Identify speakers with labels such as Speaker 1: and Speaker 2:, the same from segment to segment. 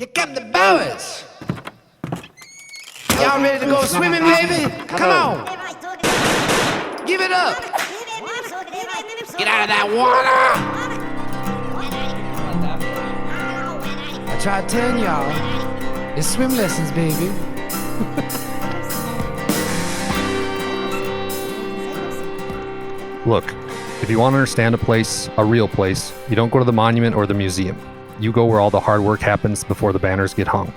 Speaker 1: Here come the boys. Y'all ready to go swimming, baby? Come on. Give it up. Get out of that water. I tried telling y'all, it's swim lessons, baby.
Speaker 2: Look, if you want to understand a place, a real place, you don't go to the monument or the museum. You go where all the hard work happens before the banners get hung.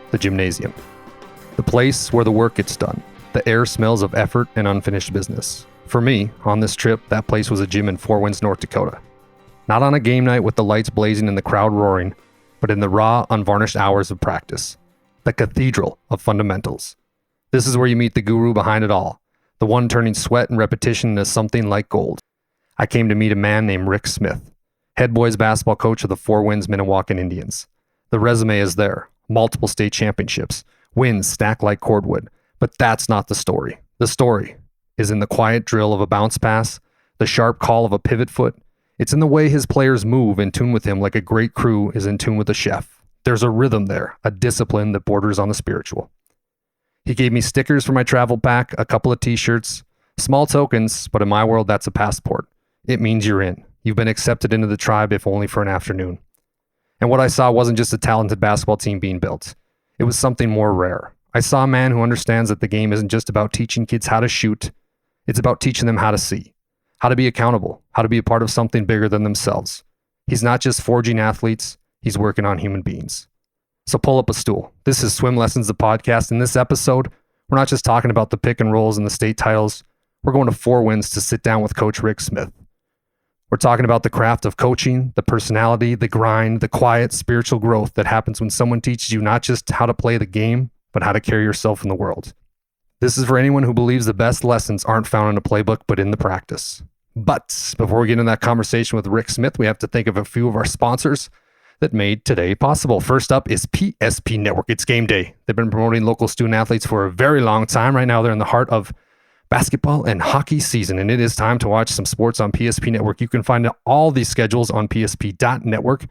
Speaker 2: The gymnasium. The place where the work gets done. The air smells of effort and unfinished business. For me, on this trip, that place was a gym in Four Winds, North Dakota. Not on a game night with the lights blazing and the crowd roaring, but in the raw, unvarnished hours of practice. The cathedral of fundamentals. This is where you meet the guru behind it all. The one turning sweat and repetition into something like gold. I came to meet a man named Rick Smith, head boys basketball coach of the Four Winds Minnewacan Indians. The resume is there. Multiple state championships. Wins stacked like cordwood. But that's not the story. The story is in the quiet drill of a bounce pass, the sharp call of a pivot foot. It's in the way his players move in tune with him like a great crew is in tune with a chef. There's a rhythm there, a discipline that borders on the spiritual. He gave me stickers for my travel pack, a couple of t-shirts, small tokens, but in my world, that's a passport. It means you're in. You've been accepted into the tribe, if only for an afternoon. And what I saw wasn't just a talented basketball team being built. It was something more rare. I saw a man who understands that the game isn't just about teaching kids how to shoot. It's about teaching them how to see, how to be accountable, how to be a part of something bigger than themselves. He's not just forging athletes, he's working on human beings. So pull up a stool. This is Swim Lessons, the podcast. In this episode, we're not just talking about the pick and rolls and the state titles. We're going to Four Winds to sit down with Coach Rick Smith. We're talking about the craft of coaching, the personality, the grind, the quiet spiritual growth that happens when someone teaches you not just how to play the game, but how to carry yourself in the world. This is for anyone who believes the best lessons aren't found in a playbook, but in the practice. But before we get into that conversation with Rick Smith, we have to think of a few of our sponsors that made today possible. First up is PSP Network. It's game day. They've been promoting local student athletes for a very long time. Right now, they're in the heart of basketball and hockey season, and it is time to watch some sports on PSP Network. You can find all these schedules on psp.network.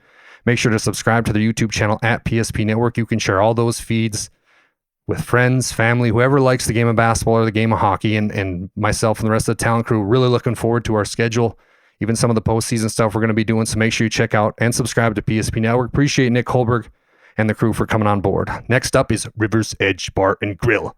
Speaker 2: Make sure to subscribe to their YouTube channel at PSP Network. You can share all those feeds with friends, family, whoever likes the game of basketball or the game of hockey, and myself and the rest of the talent crew. Really looking forward to our schedule, even some of the postseason stuff we're going to be doing. So make sure you check out and subscribe to PSP Network. Appreciate Nick Holberg and the crew for coming on board. Next up is River's Edge Bar and Grill.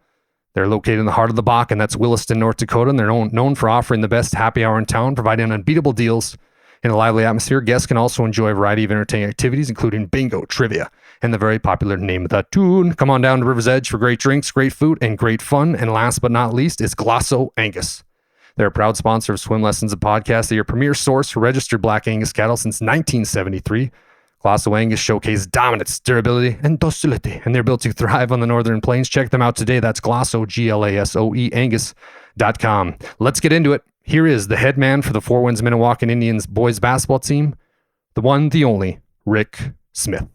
Speaker 2: They're located in the heart of the Bach, and that's Williston, North Dakota, and they're known for offering the best happy hour in town, providing unbeatable deals in a lively atmosphere. Guests can also enjoy a variety of entertaining activities, including bingo, trivia, and the very popular Name of That Tune. Come on down to River's Edge for great drinks, great food, and great fun. And last but not least is Glosso Angus. They're a proud sponsor of Swim Lessons, a podcast. They're your premier source for registered Black Angus cattle since 1973. Glosso Angus showcase dominance, durability, and docility, and they're built to thrive on the northern plains. Check them out today. That's Glosso, Glasoe, Angus.com. Let's get into it. Here is the head man for the Four Winds Minnewacan Indians boys basketball team, the one, the only, Rick Smith.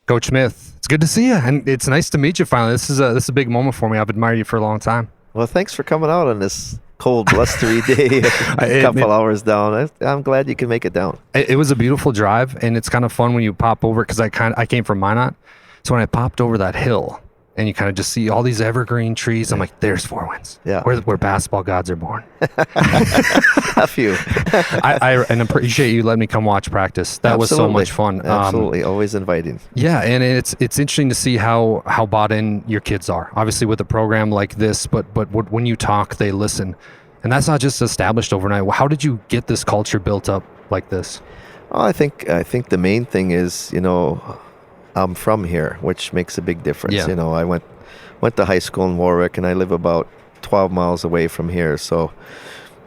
Speaker 2: Coach Smith, it's good to see you, and it's nice to meet you finally. This is a big moment for me. I've admired you for a long time.
Speaker 3: Well, thanks for coming out on this cold, blustery day, a couple hours down. I'm glad you can make it down.
Speaker 2: It was a beautiful drive, and it's kind of fun when you pop over, because I came from Minot, so when I popped over that hill, and you kind of just see all these evergreen trees, I'm like, there's Four Winds.
Speaker 3: Yeah.
Speaker 2: Where basketball gods are born.
Speaker 3: A few.
Speaker 2: I appreciate you letting me come watch practice. That was so much fun.
Speaker 3: Absolutely. Always inviting.
Speaker 2: Yeah, and it's interesting to see how bought in your kids are. Obviously with a program like this, but when you talk, they listen. And that's not just established overnight. How did you get this culture built up like this?
Speaker 3: Well, I think the main thing is, I'm from here, which makes a big difference.
Speaker 2: Yeah.
Speaker 3: I went to high school in Warwick, and I live about 12 miles away from here. So,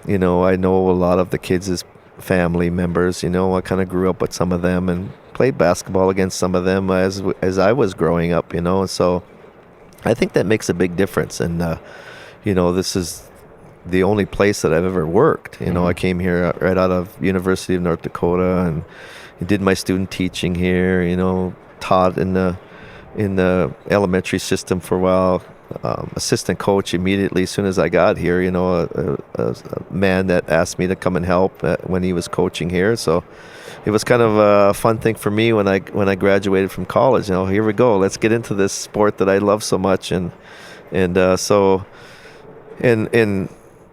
Speaker 3: I know a lot of the kids' family members. I kind of grew up with some of them and played basketball against some of them as I was growing up. So I think that makes a big difference. And this is the only place that I've ever worked. I came here right out of University of North Dakota and did my student teaching here. Taught in the elementary system for a while. Assistant coach immediately as soon as I got here. A man that asked me to come and help when he was coaching here. So it was kind of a fun thing for me when I graduated from college. Here we go. Let's get into this sport that I love so much, and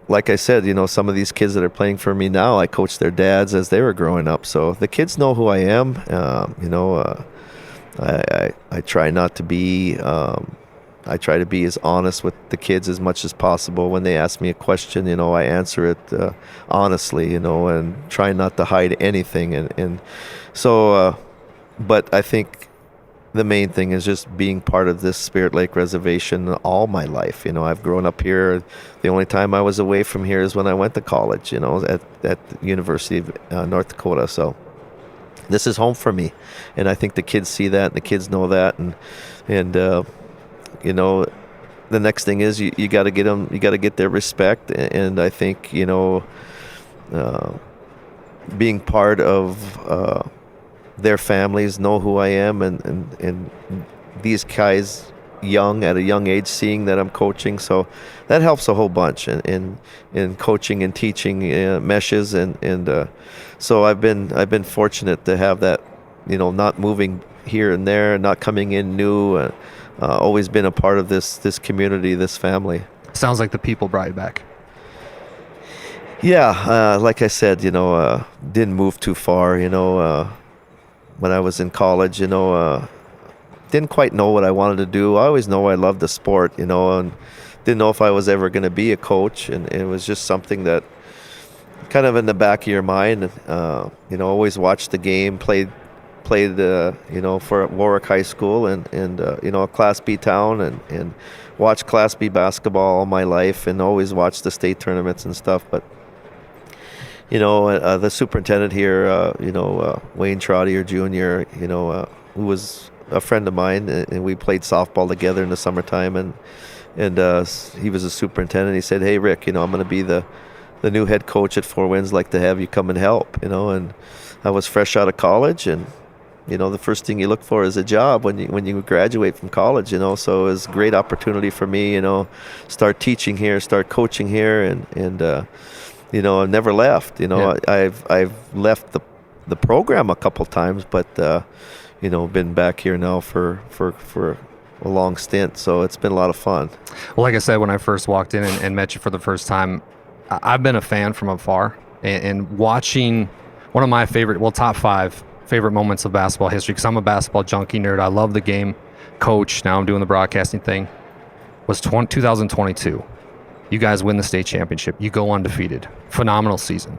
Speaker 3: like I said, some of these kids that are playing for me now, I coached their dads as they were growing up. So the kids know who I am. I try not to be. I try to be as honest with the kids as much as possible. When they ask me a question, I answer it honestly, and try not to hide anything. But I think the main thing is just being part of this Spirit Lake Reservation all my life. I've grown up here. The only time I was away from here is when I went to college, at the University of North Dakota. So this is home for me, and I think the kids see that, and the kids know that, and the next thing is you got to get them, you got to get their respect, and I think being part of their families know who I am, and these guys at a young age seeing that I'm coaching, so that helps a whole bunch in coaching and teaching meshes, and so I've been fortunate to have that, not moving here and there, not coming in new, always been a part of this community, this family.
Speaker 2: Sounds like the people brought you back.
Speaker 3: Yeah, like I said, didn't move too far, when I was in college, didn't quite know what I wanted to do. I always know I loved the sport, and didn't know if I was ever going to be a coach, and it was just something that kind of in the back of your mind, always watched the game, played for Warwick High School, and a Class B town, and watched Class B basketball all my life, and always watched the state tournaments and stuff. But the superintendent here, Wayne Trottier Jr., who was a friend of mine, and we played softball together in the summertime, and he was a superintendent. He said, "Hey, Rick, I'm going to be the new head coach at Four Winds. Like to have you come and help." And I was fresh out of college, and the first thing you look for is a job when you graduate from college. So it was a great opportunity for me. Start teaching here, start coaching here, and I've never left.
Speaker 2: Yeah.
Speaker 3: I've left the program a couple times, but been back here now for a long stint. So it's been a lot of fun.
Speaker 2: Well, like I said, when I first walked in and met you for the first time, I've been a fan from afar, and watching one of my top 5 favorite moments of basketball history, because I'm a basketball junkie nerd. I love the game. Coach, now I'm doing the broadcasting thing, was 2022. You guys win the state championship. You go undefeated. Phenomenal season.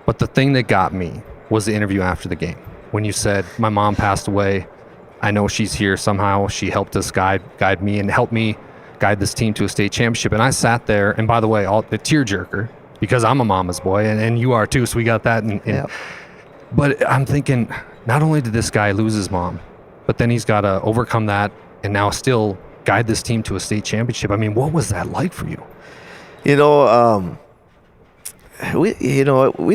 Speaker 2: But the thing that got me was the interview after the game, when you said, "My mom passed away. I know she's here somehow. She helped us guide me and help me guide this team to a state championship." And I sat there, and by the way, the tearjerker, because I'm a mama's boy, and you are too, so we got that.
Speaker 3: Yeah.
Speaker 2: But I'm thinking, not only did this guy lose his mom, but then he's got to overcome that and now still guide this team to a state championship. I mean, what was that like for you?
Speaker 3: We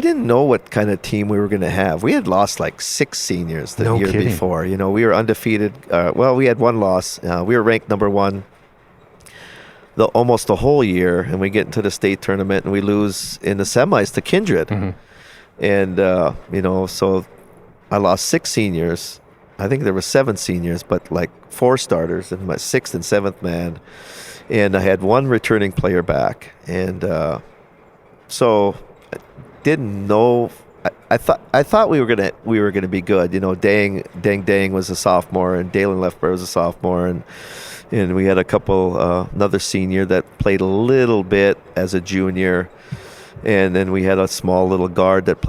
Speaker 3: didn't know what kind of team we were going to have. We had lost like 6 seniors the year before. We were undefeated. We had 1 loss. We were ranked number 1 almost the whole year, and we get into the state tournament and we lose in the semis to Kindred.
Speaker 2: Mm-hmm.
Speaker 3: And so I lost 6 seniors. I think there were 7 seniors, but like 4 starters and my 6th and 7th man. And I had 1 returning player back, and so I didn't know. I thought we were gonna be good. Dang was a sophomore, and Dalen Lefber was a sophomore, and we had a couple another senior that played a little bit as a junior, and then we had a small little guard that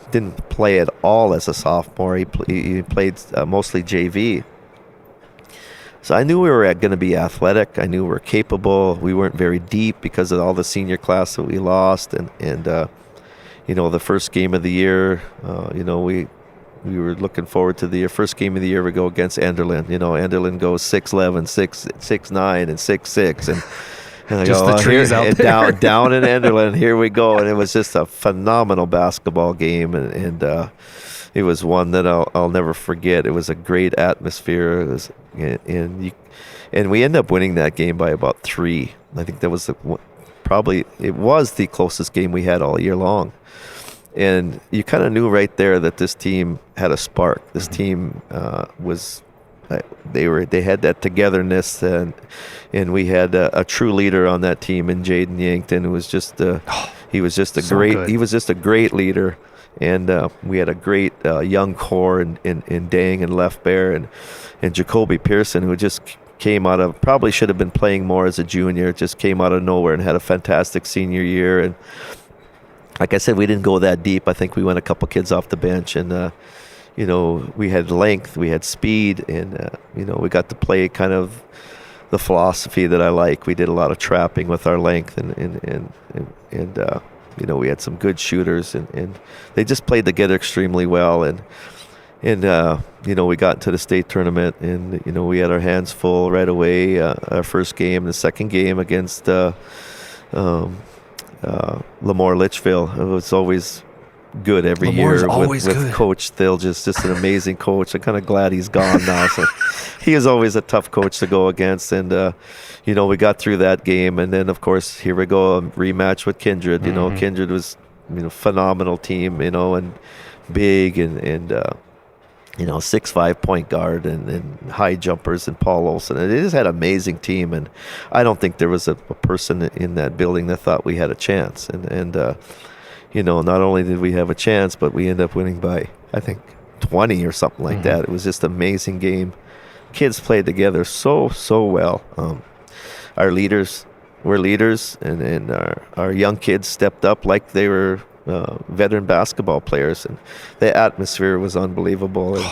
Speaker 3: didn't play at all as a sophomore. He played mostly JV. So I knew we were going to be athletic. I knew we were capable. We weren't very deep because of all the senior class that we lost. And the first game of the year, we were looking forward to the first game of the year. We go against Enderlin. Enderlin goes 6'11", 6'9", and 6'6", and
Speaker 2: just the trees out
Speaker 3: there. down in Enderlin. Here we go, and it was just a phenomenal basketball game, and it was one that I'll never forget. It was a great atmosphere. It was, and we ended up winning that game by about 3. I think that was it was the closest game we had all year long. And you kind of knew right there that this team had a spark. This team was they had that togetherness, and we had a true leader on that team in Jaden Yankton, who was just he was just a great leader. And we had a great young core in Dang and Left Bear and Jacoby Pearson, who just came out of, probably should have been playing more as a junior, just came out of nowhere and had a fantastic senior year. And like I said, we didn't go that deep. I think we went a couple kids off the bench, and we had length, we had speed, and we got to play kind of the philosophy that I like. We did a lot of trapping with our length, and we had some good shooters, and they just played together extremely well. And we got into the state tournament, and we had our hands full right away. Our first game, the second game against Lemoore Litchfield. It was always good every year with Coach Thill, just an amazing coach. I'm kind of glad he's gone now. So he is always a tough coach to go against, and we got through that game, and then of course here we go, a rematch with Kindred. Kindred was phenomenal team, and big and 6'5" point guard and high jumpers, and Paul Olson. And it just had an amazing team, and I don't think there was a person in that building that thought we had a chance. And not only did we have a chance, but we ended up winning by, I think, 20 or something like that. It was just an amazing game. Kids played together so well. Our leaders were leaders, and our young kids stepped up like they were veteran basketball players, and the atmosphere was unbelievable.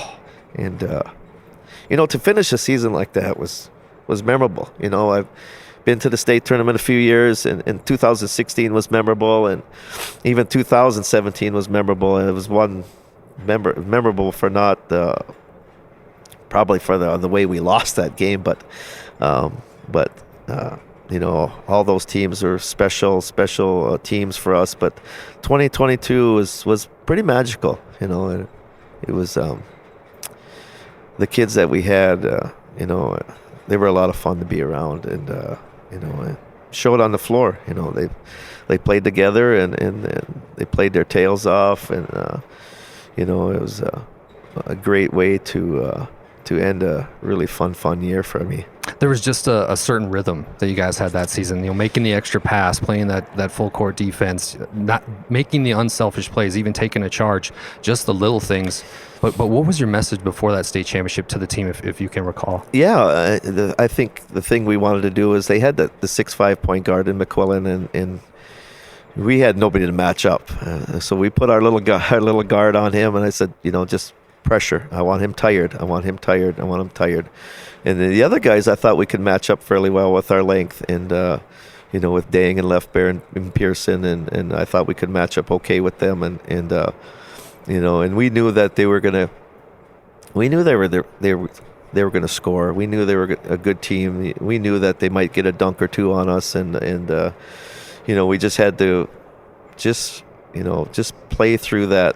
Speaker 3: And to finish a season like that was memorable. I've been to the state tournament a few years, and 2016 was memorable, and even 2017 was memorable, and it was memorable for not probably for the way we lost that game, but all those teams are special teams for us. But 2022 was pretty magical, and it was the kids that we had, they were a lot of fun to be around, and it showed on the floor. They played together, and they played their tails off, and it was a great way to end a really fun year for me.
Speaker 2: There was just a certain rhythm that you guys had that season, making the extra pass, playing that full court defense, not making the unselfish plays, even taking a charge, just the little things. But what was your message before that state championship to the team, if you can recall?
Speaker 3: Yeah, I think the thing we wanted to do is they had the 6'5" point guard in McQuillan, and we had nobody to match up. So we put our little guard on him, and I said, just pressure. I want him tired. And then the other guys, I thought we could match up fairly well with our length, and with Dang and Left Bear and Pearson, and I thought we could match up okay with them, and we knew that they were gonna score. We knew they were a good team. We knew that they might get a dunk or two on us, and we just had to just play through that,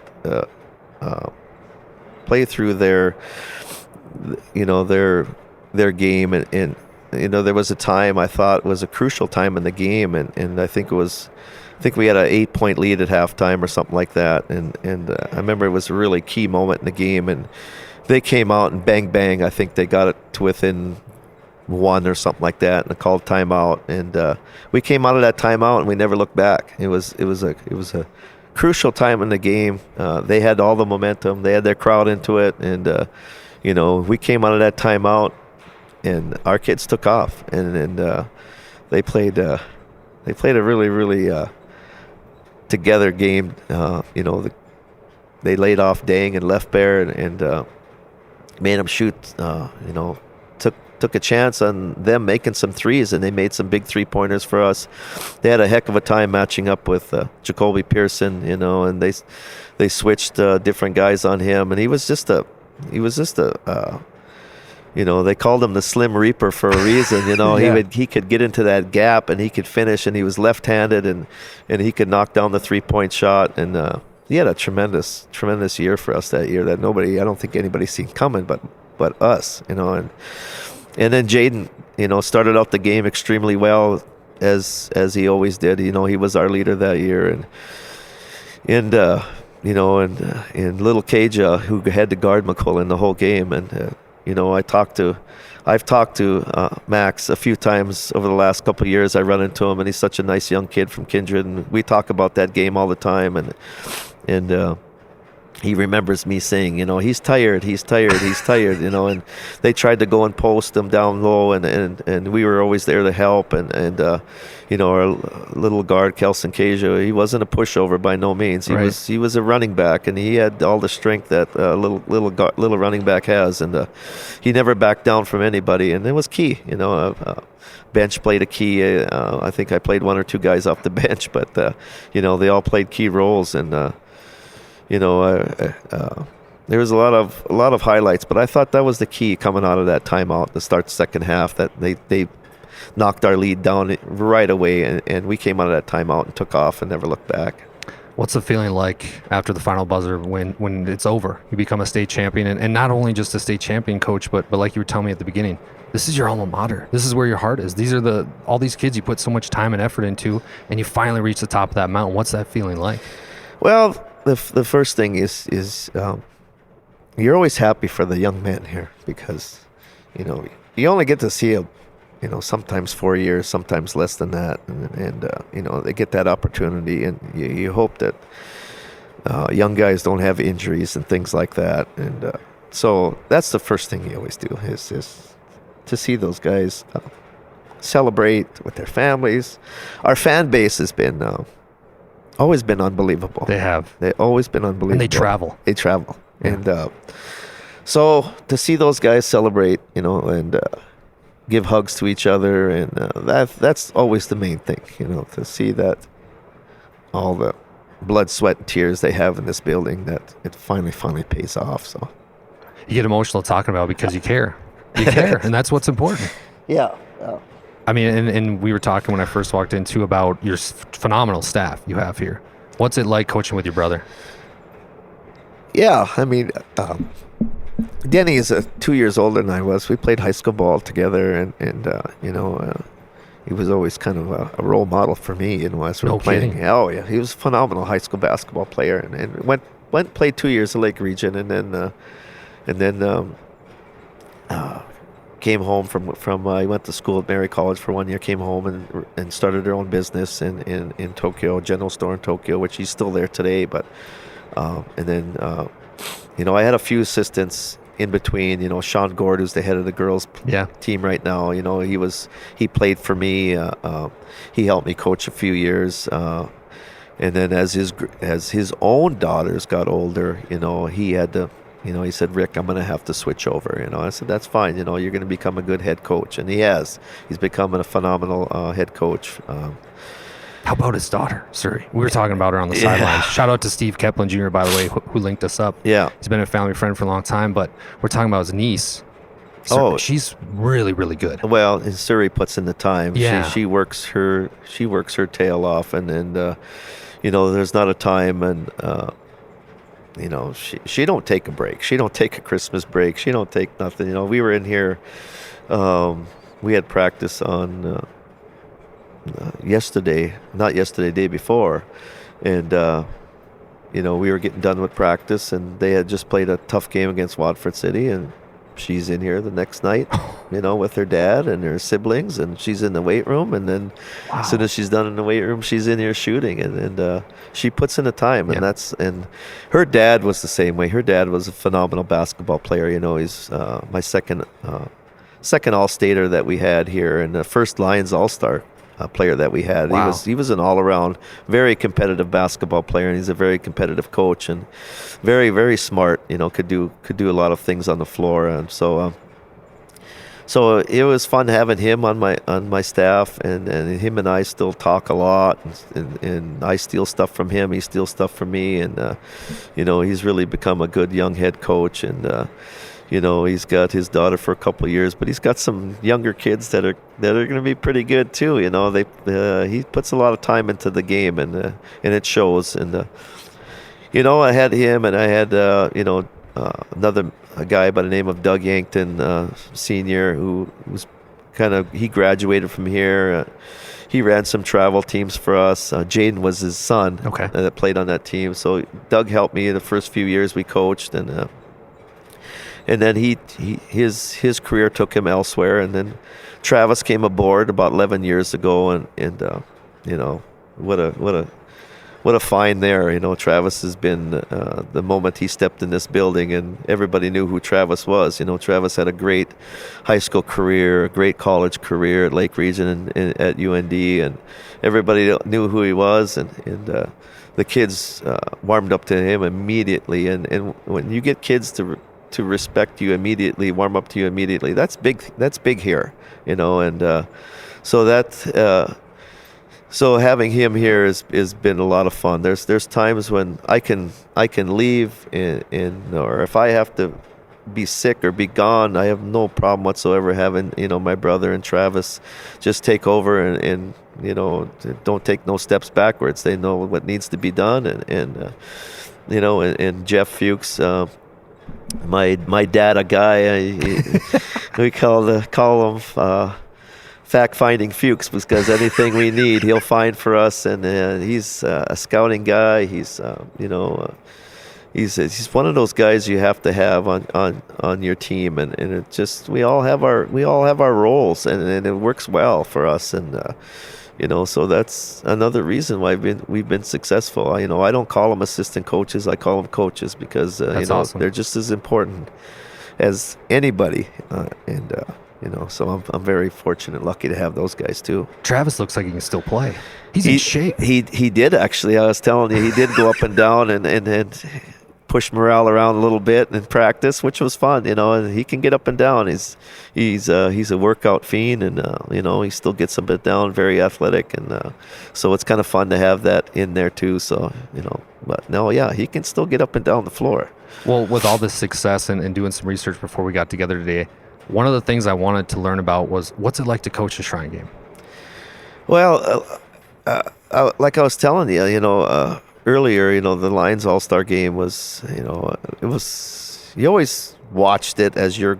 Speaker 3: play through their game, and there was a time I thought was a crucial time in the game, and I think we had an 8-point lead at halftime or something like that, and I remember it was a really key moment in the game, and they came out and bang, I think they got it to within 1 or something like that, and a called timeout, and we came out of that timeout and we never looked back. It was a crucial time in the game. They had all the momentum, they had their crowd into it, and we came out of that timeout, and our kids took off, and they played a really together game. They laid off Dang and Left Bear, and made them shoot. Took a chance on them making some threes, and they made some big 3-pointers for us. They had a heck of a time matching up with Jacoby Pearson, and they switched different guys on him, and he was just a they called him the Slim Reaper for a reason. Yeah. He could get into that gap, and he could finish, and he was left-handed, and he could knock down the 3-point shot, and he had a tremendous year for us that year that I don't think anybody seen coming, but us, and then Jaden, started out the game extremely well, as he always did. He was our leader that year, and and little Kaja, who had to guard McCullen the whole game. And, I've talked to Max a few times over the last couple of years. I run into him, and he's such a nice young kid from Kindred. And we talk about that game all the time. And he remembers me saying, he's tired, and they tried to go and post him down low, and we were always there to help. And our little guard, Kelson Kaja, he wasn't a pushover by no means. He was a running back, and he had all the strength that little running back has, and he never backed down from anybody, and it was key. Bench played a key. I think I played one or two guys off the bench, but they all played key roles, and there was a lot of highlights, but I thought that was the key coming out of that timeout to start the second half, that they knocked our lead down right away, and we came out of that timeout and took off and never looked back.
Speaker 2: What's the feeling like after the final buzzer when it's over? You become a state champion, and not only just a state champion, coach, but like you were telling me at the beginning, this is your alma mater. This is where your heart is. These are all these kids you put so much time and effort into, and you finally reach the top of that mountain. What's that feeling like?
Speaker 3: Well, the first thing is you're always happy for the young men here, because you only get to see them sometimes 4 years, sometimes less than that, and they get that opportunity, and you hope that young guys don't have injuries and things like that, and so that's the first thing you always do is to see those guys celebrate with their families. Our fan base has been always been unbelievable. They've always been unbelievable.
Speaker 2: And they travel.
Speaker 3: Yeah. And so to see those guys celebrate, and give hugs to each other, and that's always the main thing, to see that all the blood, sweat, and tears they have in this building, that it finally pays off. So
Speaker 2: you get emotional talking about it because you care. You care, and that's what's important.
Speaker 3: Yeah.
Speaker 2: I mean, and we were talking when I first walked in, too, about your phenomenal staff you have here. What's it like coaching with your brother?
Speaker 3: Yeah, I mean, Denny is 2 years older than I was. We played high school ball together, and he was always kind of a role model for me, as we were playing.
Speaker 2: Kidding.
Speaker 3: Oh, yeah, he was a phenomenal high school basketball player, and went played 2 years at Lake Region, and then came home from he went to school at Mary College for 1 year, came home and started their own business in Tokyo, a general store in Tokyo, which he's still there today. But and then I had a few assistants in between. Sean Gord, who's the head of the girls team right now, he played for me. He helped me coach a few years, and then as his own daughters got older, he had to. He said, "Rick, I'm going to have to switch over." I said, "That's fine. You're going to become a good head coach," and he has. He's become a phenomenal head coach.
Speaker 2: How about his daughter, Suri? We were talking about her on the sidelines. Shout out to Steve Kepplin Jr., by the way, who linked us up.
Speaker 3: Yeah,
Speaker 2: he's been a family friend for a long time, but we're talking about his niece. She's really, really good.
Speaker 3: Well, and Suri puts in the time.
Speaker 2: Yeah.
Speaker 3: She works her tail off, and there's not a time, and she don't take a break. She don't take a Christmas break. She don't take nothing. We were in here. We had practice on day before, and we were getting done with practice, and they had just played a tough game against Watford City, and she's in here the next night, with her dad and her siblings, and she's in the weight room, and then as soon as she's done in the weight room, she's in here shooting, and she puts in the time, and and her dad was the same way. Her dad was a phenomenal basketball player. He's my second All-Stater that we had here, and the first Lions All-Star player that we had.
Speaker 2: Wow.
Speaker 3: He was an all-around, very competitive basketball player, and he's a very competitive coach, and very, very smart. Could do a lot of things on the floor, and so it was fun having him on my staff, and him and I still talk a lot, and I steal stuff from him, he steals stuff from me, and he's really become a good young head coach, and he's got his daughter for a couple of years, but he's got some younger kids that are going to be pretty good too. He puts a lot of time into the game, and it shows. And I had him, and I had a guy by the name of Doug Yankton, senior, who was he graduated from here. He ran some travel teams for us. Jaden was his son that played on that team. So Doug helped me the first few years we coached, and then his career took him elsewhere. And then Travis came aboard about 11 years ago, and what a find there. Travis has been the moment he stepped in this building, and everybody knew who Travis was. Travis had a great high school career, a great college career at Lake Region and at UND, and everybody knew who he was, and the kids warmed up to him immediately. And when you get kids to respect you immediately, warm up to you immediately, that's big here, and so that. So having him here has been a lot of fun. There's times when I can leave or if I have to be sick or be gone, I have no problem whatsoever having my brother and Travis just take over and don't take no steps backwards. They know what needs to be done, and Jeff Fuchs, my dad, a guy, we call him. Fact-finding Fuchs, because anything we need, he'll find for us, and he's a scouting guy. He's he's one of those guys you have to have on your team, and it just we all have our roles, and it works well for us, and so that's another reason why we've been successful. I don't call them assistant coaches, I call them coaches, because awesome. They're just as important as anybody, so I'm very fortunate, lucky to have those guys too.
Speaker 2: Travis looks like he can still play. He's in shape.
Speaker 3: He did, actually. I was telling you, he did go up and down and push morale around a little bit in practice, which was fun, and he can get up and down. He's a workout fiend, and he still gets a bit down, very athletic, and so it's kind of fun to have that in there too. So but no, yeah, he can still get up and down the floor.
Speaker 2: Well, with all this success and doing some research before we got together today, one of the things I wanted to learn about was, what's it like to coach a Shrine game?
Speaker 3: Well, like I was telling you, earlier, the Lions All-Star game was, it was, you always watched it as you're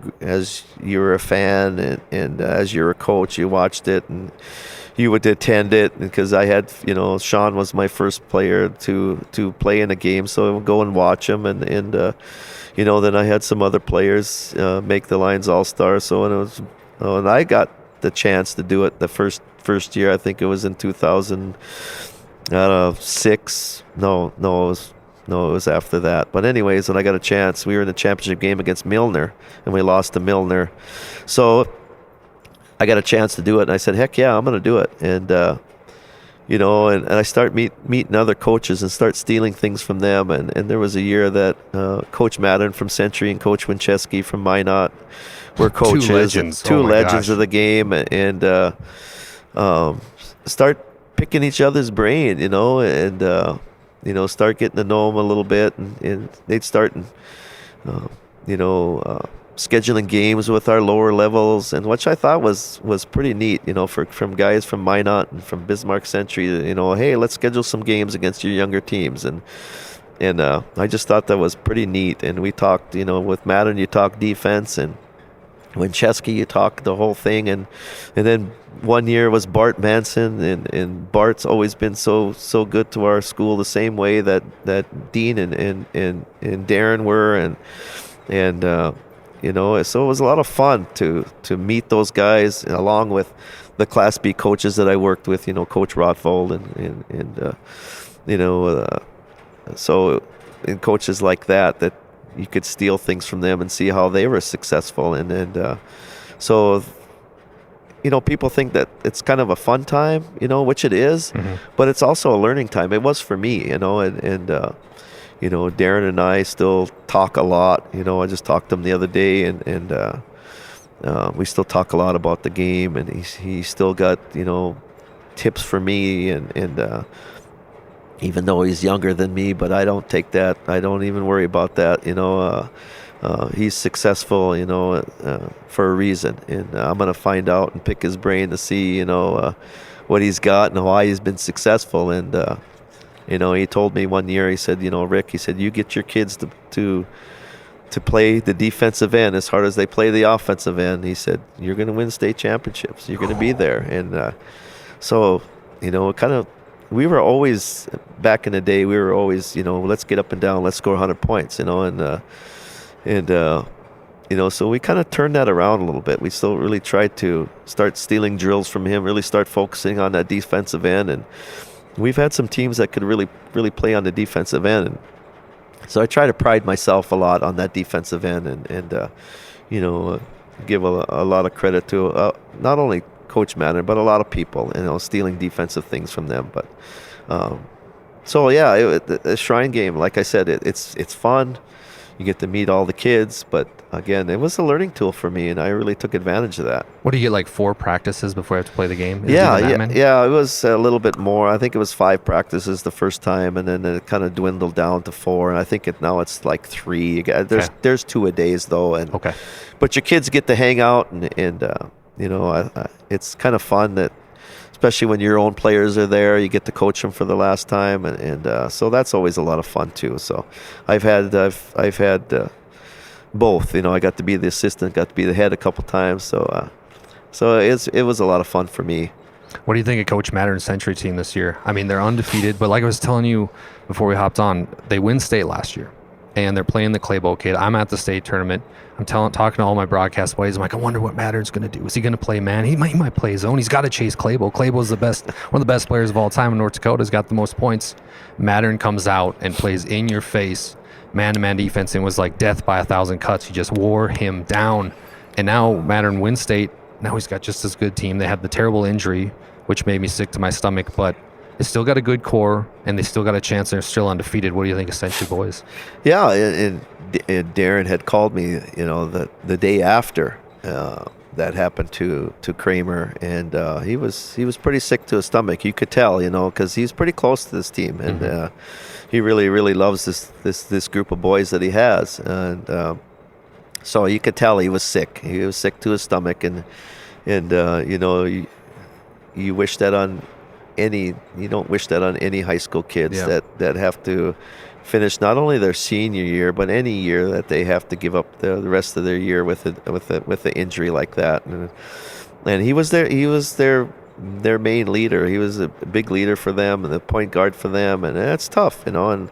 Speaker 3: a fan, and as you're a coach, you watched it, and you would attend it, because I had, Sean was my first player to play in a game, so I would go and watch him, and then I had some other players make the Lions All-Star. So and I got the chance to do it the first year. I think it was in 2006. No, it was after that. But anyways, when I got a chance, we were in the championship game against Milner, and we lost to Milner. So I got a chance to do it, and I said, heck yeah, I'm going to do it. And and I start meeting other coaches and start stealing things from them. And there was a year that Coach Madden from Century and Coach Winchesky from Minot were coaches. Two legends of the game, and start picking each other's brain, and start getting to know them a little bit, and they'd start, scheduling games with our lower levels, and which I thought was pretty neat, from guys from Minot and from Bismarck Century, hey, let's schedule some games against your younger teams, and I just thought that was pretty neat. And we talked, with Madden, you talk defense, and Winchesky, you talk the whole thing, and then one year was Bart Manson, and Bart's always been so good to our school, the same way that Dean and Darren were, and so it was a lot of fun to meet those guys, along with the Class B coaches that I worked with, Coach Rotvold and coaches like that you could steal things from them and see how they were successful, so people think that it's kind of a fun time, which it is, but it's also a learning time. It was for me, Darren and I still talk a lot. I just talked to him the other day, and we still talk a lot about the game, and he still got, tips for me, and even though he's younger than me, but I don't take that. I don't even worry about that. He's successful, for a reason, and I'm going to find out and pick his brain to see, what he's got and why he's been successful. And he told me one year, he said, Rick, he said, you get your kids to to play the defensive end as hard as they play the offensive end. He said, "You're going to win state championships. You're going to be there." And so, we were always, back in the day, we were always, let's get up and down, let's score 100 points, so we kind of turned that around a little bit. We still really tried to start stealing drills from him, really start focusing on that defensive end. And we've had some teams that could really, really play on the defensive end. And so I try to pride myself a lot on that defensive end and give a lot of credit to not only Coach Madden, but a lot of people, stealing defensive things from them. But the Shrine game, like I said, it's fun. You get to meet all the kids, but again, it was a learning tool for me, and I really took advantage of that.
Speaker 2: What do you get, like 4 practices before you have to play the game?
Speaker 3: Yeah, it was a little bit more. I think it was 5 practices the first time, and then it kind of dwindled down to 4. And I think now it's like 3. There's 2 a days though, and
Speaker 2: okay.
Speaker 3: But your kids get to hang out, and it's kind of fun that, especially when your own players are there, you get to coach them for the last time, and so that's always a lot of fun too. So I've had both. I got to be the assistant, got to be the head a couple times. So it was a lot of fun for me.
Speaker 2: What do you think of Coach Matter's Century team this year? I mean, they're undefeated, but like I was telling you before we hopped on, they win state last year, and they're playing the Clay Bowl kid. I'm at the state tournament. I'm talking to all my broadcast boys. I'm like, I wonder what Matter's going to do. Is he going to play man? He might play his own. He's got to chase Claybo. Claybo's one of the best players of all time in North Dakota. He's got the most points. Mattern comes out and plays in your face, man-to-man defense, and was like death by 1,000 cuts. He just wore him down. And now Mattern wins state. Now he's got just as good team. They had the terrible injury, which made me sick to my stomach, but they still got a good core, and they still got a chance. They're still undefeated. What do you think of Century boys?
Speaker 3: Yeah, and Darren had called me, the day after that happened to Kramer, and he was pretty sick to his stomach. You could tell, because he's pretty close to this team, and he really, really loves this group of boys that he has, and so you could tell he was sick. He was sick to his stomach, and you wish that on you don't wish that on any high school kids that have to finish not only their senior year, but any year that they have to give up the rest of their year with the injury like that. And he was their main leader. He was a big leader for them and the point guard for them, and that's tough, and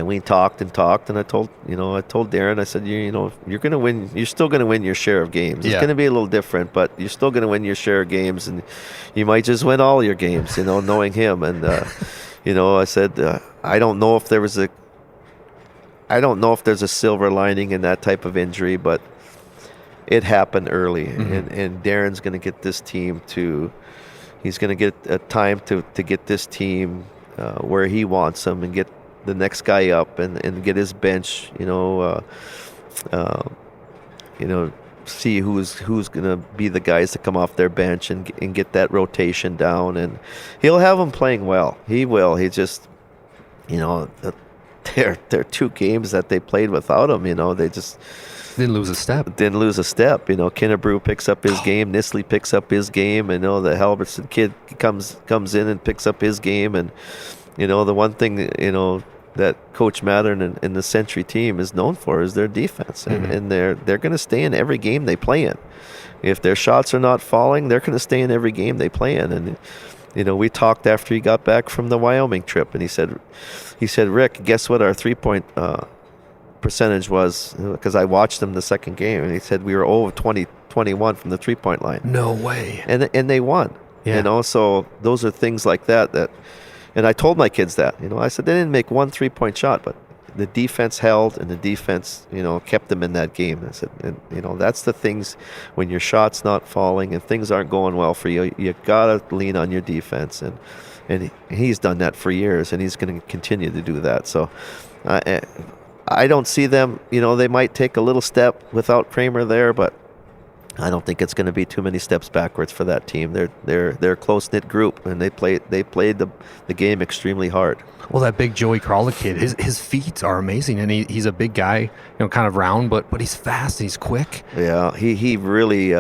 Speaker 3: we talked, and I told Darren, I said, you're going to win. You're still going to win your share of games. It's going to be a little different, but you're still going to win your share of games, and you might just win all your games, knowing him. And I said, I don't know if there's a silver lining in that type of injury, but it happened early, and Darren's going to get this team he's going to get a time to get this team where he wants them, and get the next guy up, and get his bench, see who's going to be the guys that come off their bench, and get that rotation down, and he'll have them playing well. He will. He just, there are 2 games that they played without him. They just
Speaker 2: didn't lose a step.
Speaker 3: Kinnebrew picks up his game. Nisley picks up his game. And the Halverson kid comes in and picks up his game. And the one thing that Coach Mattern and the Century team is known for is their defense, and they're going to stay in every game they play in. If their shots are not falling, they're going to stay in every game they play in. And we talked after he got back from the Wyoming trip, and he said, Rick, guess what our 3-point percentage was? Because I watched them the second game, and he said we were 0 of 21 from the 3-point line.
Speaker 2: No way.
Speaker 3: And they won.
Speaker 2: Yeah.
Speaker 3: So those are things like that. And I told my kids that, I said they didn't make one 3-point shot, but the defense held, and the defense, kept them in that game. I said, and that's the things when your shot's not falling and things aren't going well for you, you gotta lean on your defense, and he's done that for years, and he's going to continue to do that. So I don't see them. They might take a little step without Kramer there, but I don't think it's going to be too many steps backwards for that team. They're a close-knit group, and they played the game extremely hard.
Speaker 2: Well, that big Joey Crawler kid, his feet are amazing, and he's a big guy, kind of round, but he's fast, he's quick.
Speaker 3: Yeah, he really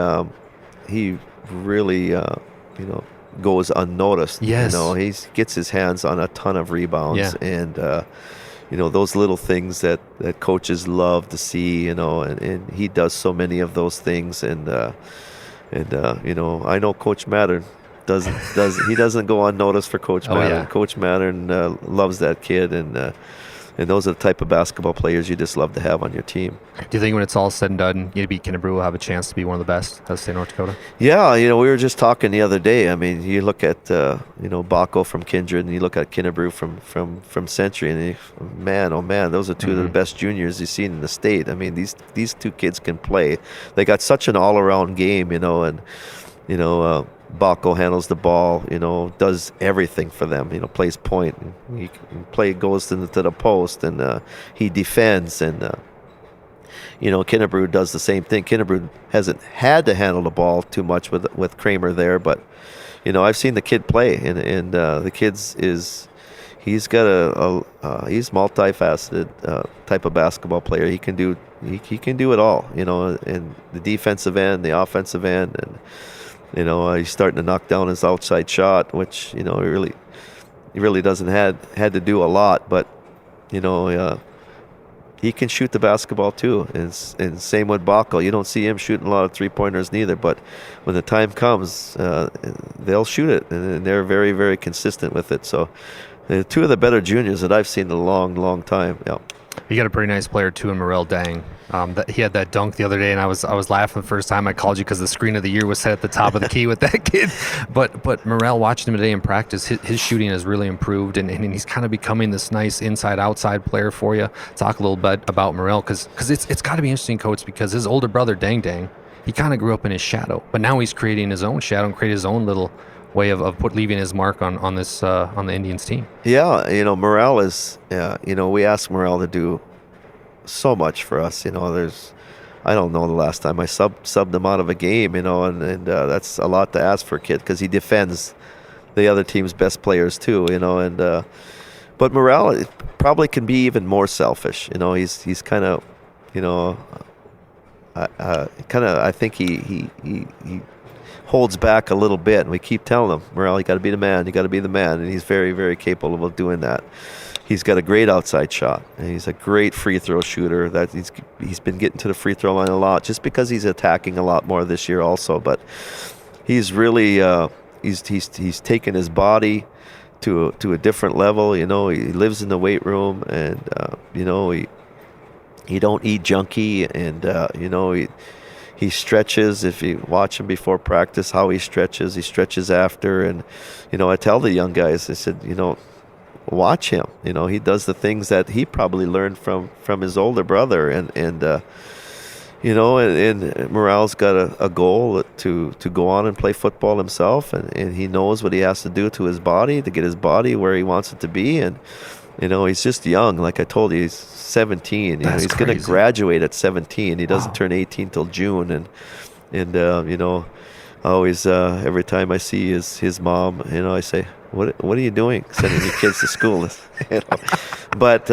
Speaker 3: goes unnoticed.
Speaker 2: Yes.
Speaker 3: He gets his hands on a ton of rebounds, and those little things that coaches love to see, and he does so many of those things. And I know Coach Mattern he doesn't go unnoticed for Coach Mattern.
Speaker 2: Yeah.
Speaker 3: Coach Mattern loves that kid, and those are the type of basketball players you just love to have on your team.
Speaker 2: Do you think when it's all said and done, maybe Kinnebrew will have a chance to be one of the best at State of North Dakota?
Speaker 3: Yeah, we were just talking the other day. I mean, you look at Baco from Kindred, and you look at Kinnebrew from Century, and man, oh man, those are two of the best juniors you've seen in the state. I mean, these two kids can play. They got such an all-around game, and Baco handles the ball, does everything for them. Plays point. Goes into the post, and he defends, and Kinnebrew does the same thing. Kinnebrew hasn't had to handle the ball too much with Kramer there, but I've seen the kid play, and the kid's he's got he's multifaceted type of basketball player. He can do it all, in the defensive end, the offensive end, and he's starting to knock down his outside shot, which he really doesn't had to do a lot, but he can shoot the basketball too. And same with Baco. You don't see him shooting a lot of 3-pointers neither, but when the time comes, they'll shoot it, and they're very, very consistent with it. So they're two of the better juniors that I've seen in a long, long time. Yeah.
Speaker 2: You got a pretty nice player too in Morel Dang. He had that dunk the other day, and I was laughing the first time I called you because the screen of the year was set at the top of the key with that kid. But Morel, watching him today in practice, his shooting has really improved, and he's kind of becoming this nice inside-outside player for you. Talk a little bit about Morel, because it's got to be interesting, Coach, because his older brother Dang Dang, he kind of grew up in his shadow, but now he's creating his own shadow and creating his own little way of leaving his mark on this on the Indians team.
Speaker 3: Yeah, Morel is. We ask Morel to do so much for us. I don't know the last time I subbed him out of a game, and that's a lot to ask for a kid because he defends the other team's best players too, but Morel probably can be even more selfish. He's kind of, I think he holds back a little bit, and we keep telling him, Morel, you got to be the man, and he's very, very capable of doing that. He's got a great outside shot, and he's a great free throw shooter. That he's been getting to the free throw line a lot, just because he's attacking a lot more this year also. But he's really he's taken his body to a different level. He lives in the weight room, and he don't eat junky, and he stretches. If you watch him before practice, how he stretches after, and I tell the young guys, I said, watch him. He does the things that he probably learned from his older brother, and Morel's got a goal to go on and play football himself, and he knows what he has to do to his body to get his body where he wants it to be, and he's just young. Like I told you, he's 17. He's going to graduate at 17. He doesn't turn 18 till June, and always every time I see his mom, I say, what are you doing sending your kids to school? But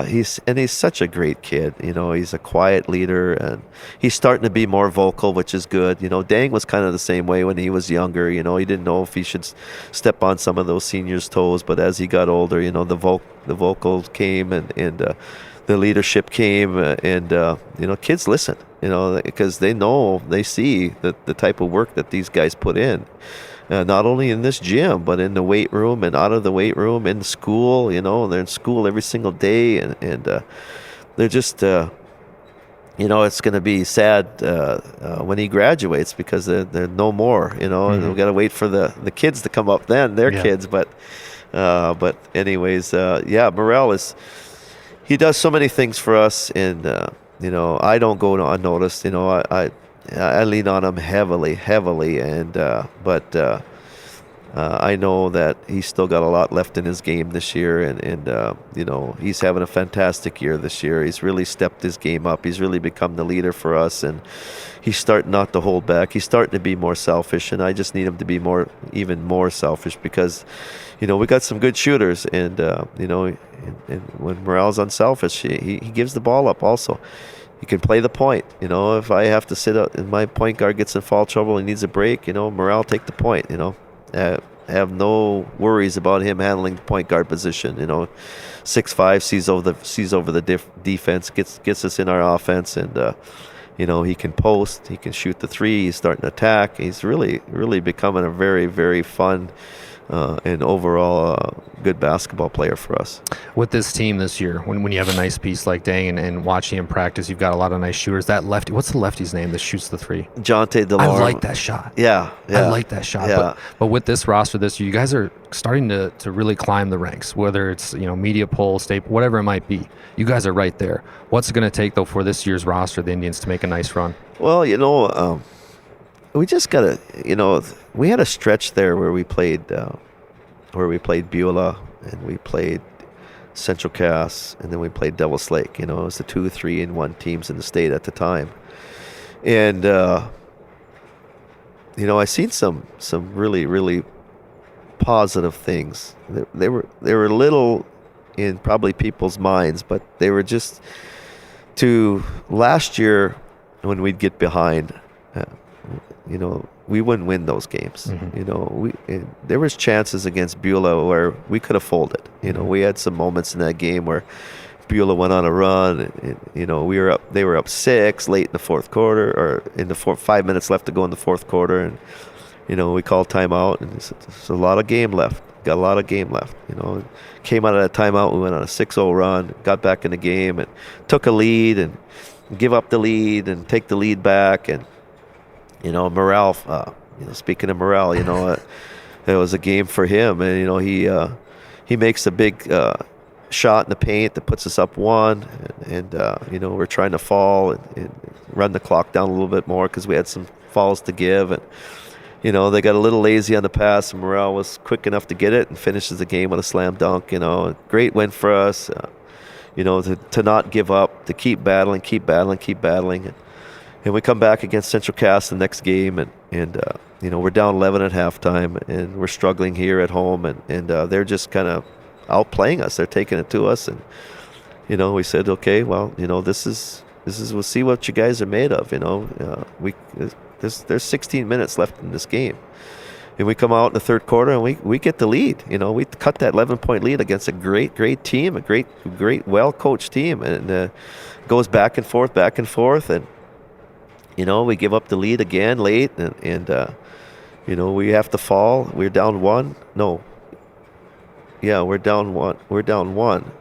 Speaker 3: he's such a great kid. He's a quiet leader, and he's starting to be more vocal, which is good. Dang was kind of the same way when he was younger. He didn't know if he should step on some of those seniors' toes, but as he got older, the vocals came, and the leadership came, and kids listen, because they see the type of work that these guys put in. Not only in this gym, but in the weight room and out of the weight room, in school. They're in school every single day, and they're just, it's going to be sad when he graduates, because they're no more. And we've got to wait for the kids to come up then, their kids. But anyways, Morel he does so many things for us, and I don't go unnoticed. I lean on him heavily, and but I know that he's still got a lot left in his game this year, and he's having a fantastic year this year. He's really stepped his game up. He's really become the leader for us, and he's starting not to hold back. He's starting to be more selfish, and I just need him to be even more selfish, because we got some good shooters, and and when Morel's unselfish, he gives the ball up also. He can play the point. If I have to sit out and my point guard gets in foul trouble and needs a break, Morel take the point. have no worries about him handling the point guard position. 6'5", sees over the defense, gets us in our offense, and he can post, he can shoot the three, he's starting to attack. He's really becoming a very, very fun and overall good basketball player for us.
Speaker 2: With this team this year, when you have a nice piece like Dang and watching him practice, you've got a lot of nice shooters. That lefty, what's the lefty's name that shoots the three?
Speaker 3: Jonte DeLorme.
Speaker 2: I like that shot.
Speaker 3: Yeah.
Speaker 2: I like that shot.
Speaker 3: Yeah.
Speaker 2: But with this roster this year, you guys are starting to really climb the ranks, whether it's media poll, state, whatever it might be. You guys are right there. What's it going to take, though, for this year's roster, the Indians, to make a nice run?
Speaker 3: Well, we just got to, we had a stretch there where we played Beulah, and we played Central Cass, and then we played Devil's Lake. It was the 2, 3, and 1 teams in the state at the time. And, I seen some really, really positive things. They were little in probably people's minds, but they were just to last year when we'd get behind, we wouldn't win those games.
Speaker 2: Mm-hmm.
Speaker 3: There was chances against Beulah where we could have folded. We had some moments in that game where Beulah went on a run. And, we were up. They were up 6 late in the fourth quarter, or in the 5 minutes left to go in the fourth quarter, and we called timeout. And there's a lot of game left. Got a lot of game left. Came out of that timeout. We went on a 6-0 run. Got back in the game and took a lead and give up the lead and take the lead back. And morale. Speaking of morale, it was a game for him, and he makes a big shot in the paint that puts us up 1, and we're trying to fall and run the clock down a little bit more because we had some fouls to give, and they got a little lazy on the pass, and Morale was quick enough to get it and finishes the game with a slam dunk. A great win for us. To not give up, to keep battling. And we come back against Central Cass the next game, and we're down 11 at halftime, and we're struggling here at home, and they're just kind of outplaying us. They're taking it to us, and we said, okay, well, this is we'll see what you guys are made of. There's 16 minutes left in this game, and we come out in the third quarter and we get the lead. We cut that 11-point lead against a great team, a great well-coached team, and goes back and forth, and we give up the lead again late, and we have to fall. We're down 1. No. Yeah, we're down 1.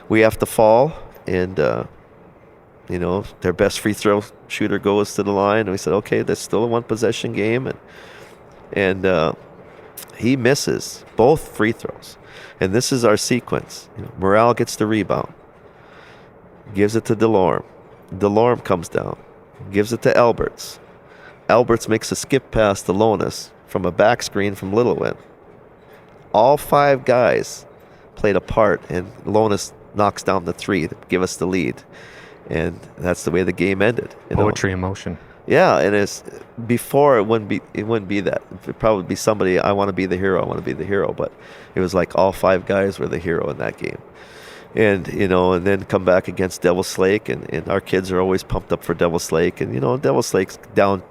Speaker 3: We have to fall, and their best free throw shooter goes to the line, and we said, okay, that's still a 1-possession game, and he misses both free throws, and this is our sequence. Morale gets the rebound, gives it to DeLorme. DeLorme comes down, gives it to Alberts. Alberts makes a skip pass to Lonis from a back screen from Littlewin. All 5 guys played a part, and Lonis knocks down the 3 to give us the lead. And that's the way the game ended.
Speaker 2: Poetry in motion.
Speaker 3: Yeah, and it's before it wouldn't be that. It'd probably be somebody, I want to be the hero, but it was like all 5 guys were the hero in that game. And and then come back against Devil's Lake, and our kids are always pumped up for Devil's Lake, and Devil's Lake's down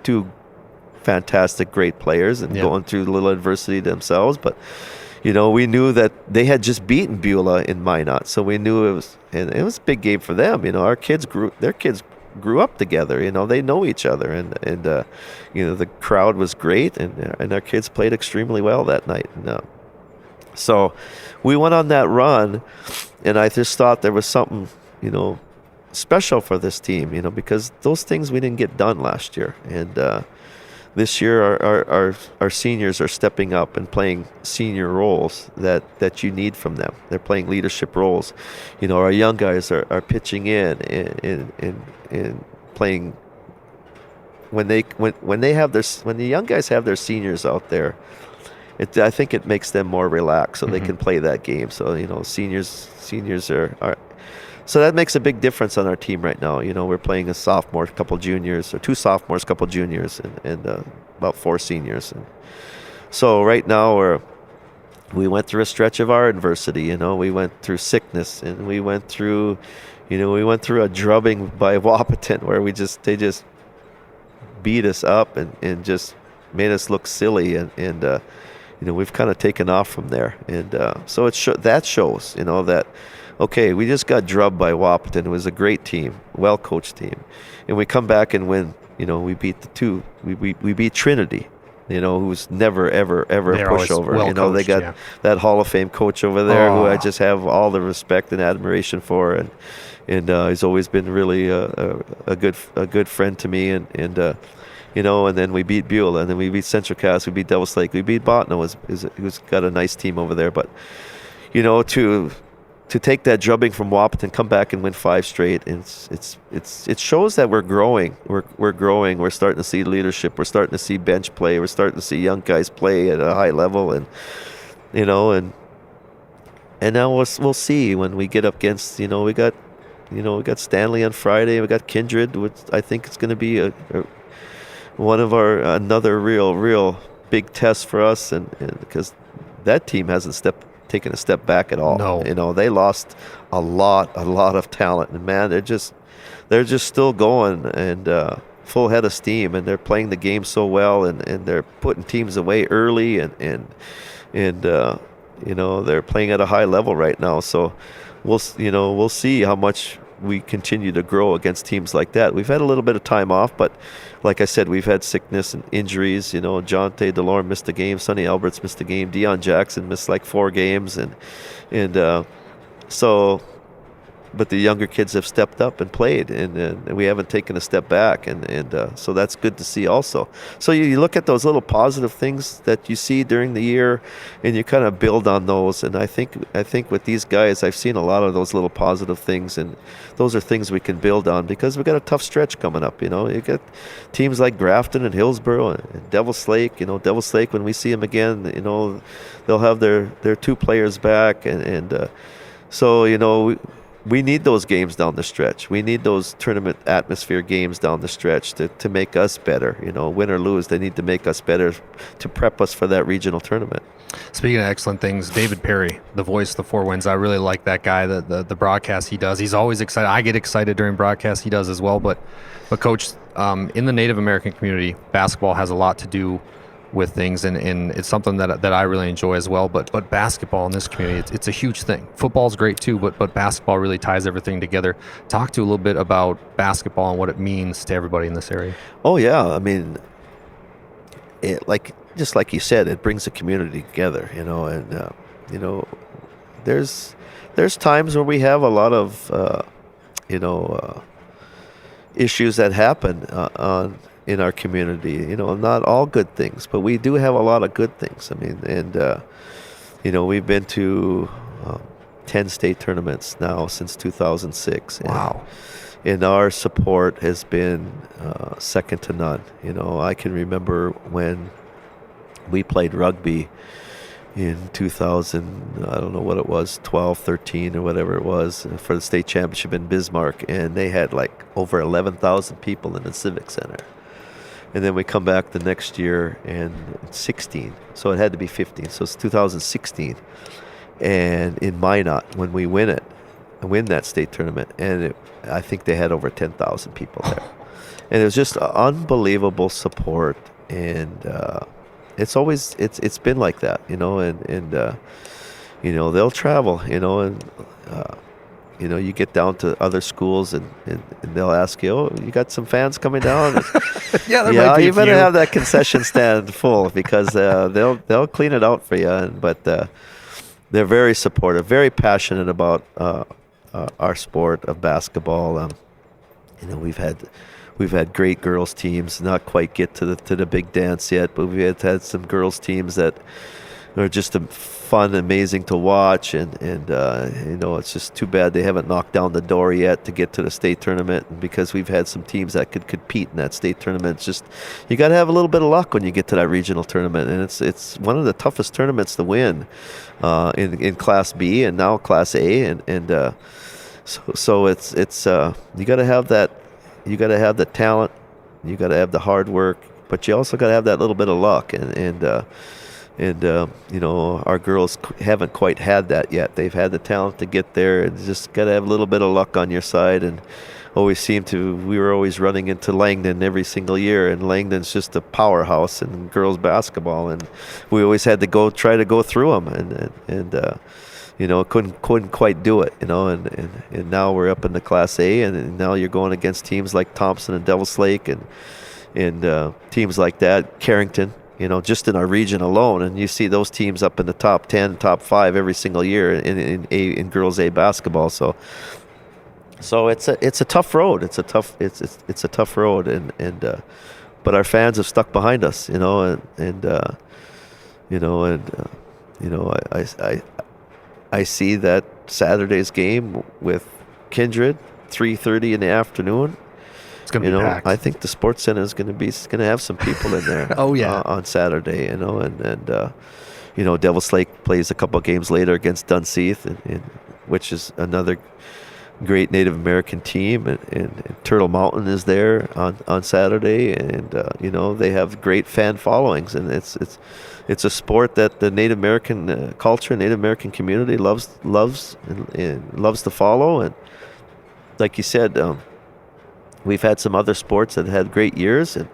Speaker 3: 2 fantastic, great players and going through a little adversity themselves, but we knew that they had just beaten Beulah in Minot, so we knew it was a big game for them. Their kids grew up together. They know each other, and the crowd was great, and our kids played extremely well that night. So we went on that run, and I just thought there was something, special for this team, because those things we didn't get done last year, and this year our seniors are stepping up and playing senior roles that you need from them. They're playing leadership roles. Our young guys are pitching in and playing. When the young guys have their seniors out there, I think it makes them more relaxed, so they can play that game. So seniors are. So that makes a big difference on our team right now. We're playing a sophomore, a couple juniors, or 2 sophomores, a couple juniors, and about 4 seniors. And so right now we went through a stretch of our adversity. We went through sickness, and we went through a drubbing by Wahpeton where they just beat us up and just made us look silly. And we've kind of taken off from there. And so that shows, that, okay, we just got drubbed by Wahpeton. It was a great team, well-coached team. And we come back and win. We beat we beat Trinity, who's never, ever, ever
Speaker 2: They're
Speaker 3: a pushover.
Speaker 2: well
Speaker 3: They got
Speaker 2: coached,
Speaker 3: that Hall of Fame coach over there who I
Speaker 2: Oh.
Speaker 3: just have all the respect and admiration for. And he's always been really a good friend to me. And then we beat Beulah, and then we beat Central Cass, we beat Devil's Lake, we beat Botno, who's got a nice team over there. But, to take that drubbing from Wahpeton, come back and win 5 straight, it shows that we're growing. We're growing. We're starting to see leadership. We're starting to see bench play. We're starting to see young guys play at a high level, and now we'll see when we get up against. We got Stanley on Friday. We got Kindred, which I think it's going to be one of another real big test for us, and because that team hasn't taken a step back at all.
Speaker 2: No.
Speaker 3: They lost a lot of talent, and man, they're just still going and full head of steam, and they're playing the game so well, and they're putting teams away early, and they're playing at a high level right now. So we'll see how much we continue to grow against teams like that. We've had a little bit of time off, but like I said, we've had sickness and injuries. Jonte Delorme missed a game, Sonny Alberts missed a game, Dion Jackson missed like 4 games, but the younger kids have stepped up and played, and we haven't taken a step back, and so that's good to see also. So you look at those little positive things that you see during the year, and you kind of build on those. And I think with these guys, I've seen a lot of those little positive things, and those are things we can build on because we've got a tough stretch coming up. You get teams like Grafton and Hillsborough and Devil's Lake. Devil's Lake, when we see them again, they'll have their 2 players back, and so we need those games down the stretch. We need those tournament atmosphere games down the stretch to make us better. Win or lose, they need to make us better to prep us for that regional tournament.
Speaker 2: Speaking of excellent things, David Perry, the voice of the Four Winds, I really like that guy. The broadcast he does, he's always excited. I get excited during broadcasts. He does as well. But Coach, in the Native American community, basketball has a lot to do with things, and it's something that I really enjoy as well. But basketball in this community, it's a huge thing. Football's great too, but basketball really ties everything together. Talk to a little bit about basketball and what it means to everybody in this area.
Speaker 3: Oh yeah, I mean, just like you said, it brings the community together. There's times where we have a lot of issues that happen in our community, not all good things, but we do have a lot of good things. I mean, and we've been to 10 state tournaments now since 2006.
Speaker 2: Wow.
Speaker 3: And our support has been second to none. I can remember when we played rugby in 2000, I don't know what it was, 12, 13 or whatever it was, for the state championship in Bismarck, and they had like over 11,000 people in the Civic Center. And then we come back the next year and 16. So it had to be 15. So it's 2016. And in Minot, when we win that state tournament, and I think they had over 10,000 people there. And it was just unbelievable support. And it's been like that, and they'll travel, and you get down to other schools and they'll ask you, oh, you got some fans coming down?
Speaker 2: Yeah,
Speaker 3: you better have that concession stand full because they'll clean it out for you. But they're very supportive, very passionate about our sport of basketball. We've had great girls teams, not quite get to the big dance yet, but we've had some girls teams that are just fun, amazing to watch, and it's just too bad they haven't knocked down the door yet to get to the state tournament. And because we've had some teams that could compete in that state tournament, it's just you got to have a little bit of luck when you get to that regional tournament, and it's one of the toughest tournaments to win in Class B and now Class A, and so it's you got to have that. You got to have the talent, you got to have the hard work, but you also got to have that little bit of luck. And our girls haven't quite had that yet. They've had the talent to get there, and just got to have a little bit of luck on your side. And we were always running into Langdon every single year, and Langdon's just a powerhouse in girls basketball, and we always had to try to go through them, and couldn't quite do it, and now we're up in the Class A, and now you're going against teams like Thompson and Devils Lake and teams like that, Carrington, just in our region alone, and you see those teams up in the top 10, top 5 every single year in girls A basketball. So it's a tough road. It's a tough road, and but our fans have stuck behind us, I see that Saturday's game with Kindred, 3:30 in the afternoon.
Speaker 2: It's going to be packed.
Speaker 3: I think the Sports Center is going to have some people in there.
Speaker 2: Oh yeah,
Speaker 3: on Saturday, and Devils Lake plays a couple of games later against Dunseith, which is another great Native American team, and Turtle Mountain is there on Saturday, and they have great fan followings, and it's a sport that the Native American culture, Native American community loves to follow, and like you said, we've had some other sports that had great years, and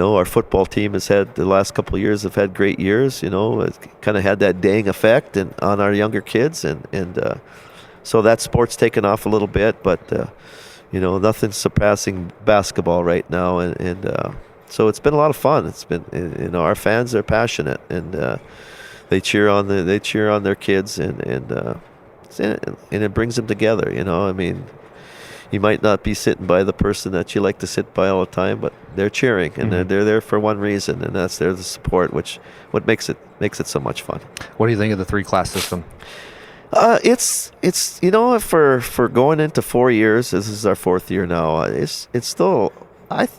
Speaker 3: our football team has had the last couple of years have had great years. It's kind of had that dang effect on our younger kids, and so that sport's taken off a little bit, but nothing's surpassing basketball right now, and so it's been a lot of fun. It's been our fans are passionate, and they cheer on their kids, and it brings them together. I mean, you might not be sitting by the person that you like to sit by all the time, but they're cheering, and they're there for one reason, and that's the support, what makes it so much fun.
Speaker 2: What do you think of the 3-class system?
Speaker 3: It's for going into 4 years. This is our 4th year now. It's still I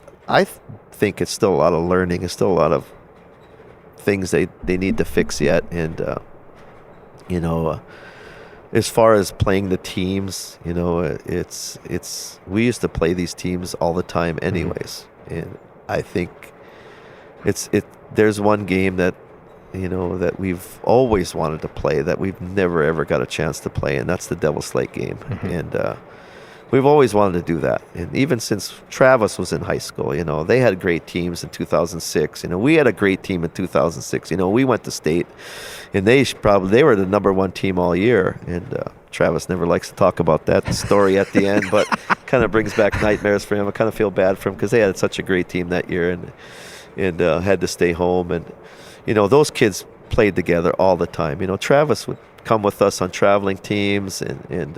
Speaker 3: think it's still a lot of learning. It's still a lot of things they need to fix yet, and as far as playing the teams, it's we used to play these teams all the time anyways, and I think there's one game that that we've always wanted to play that we've never ever got a chance to play, and that's the Devils Lake game, and we've always wanted to do that, and even since Travis was in high school, they had great teams in 2006. We had a great team in 2006. We went to state, and they were the number 1 team all year, and Travis never likes to talk about that story at the end, but kind of brings back nightmares for him. I kind of feel bad for him because they had such a great team that year, and had to stay home, and those kids played together all the time. Travis would come with us on traveling teams, and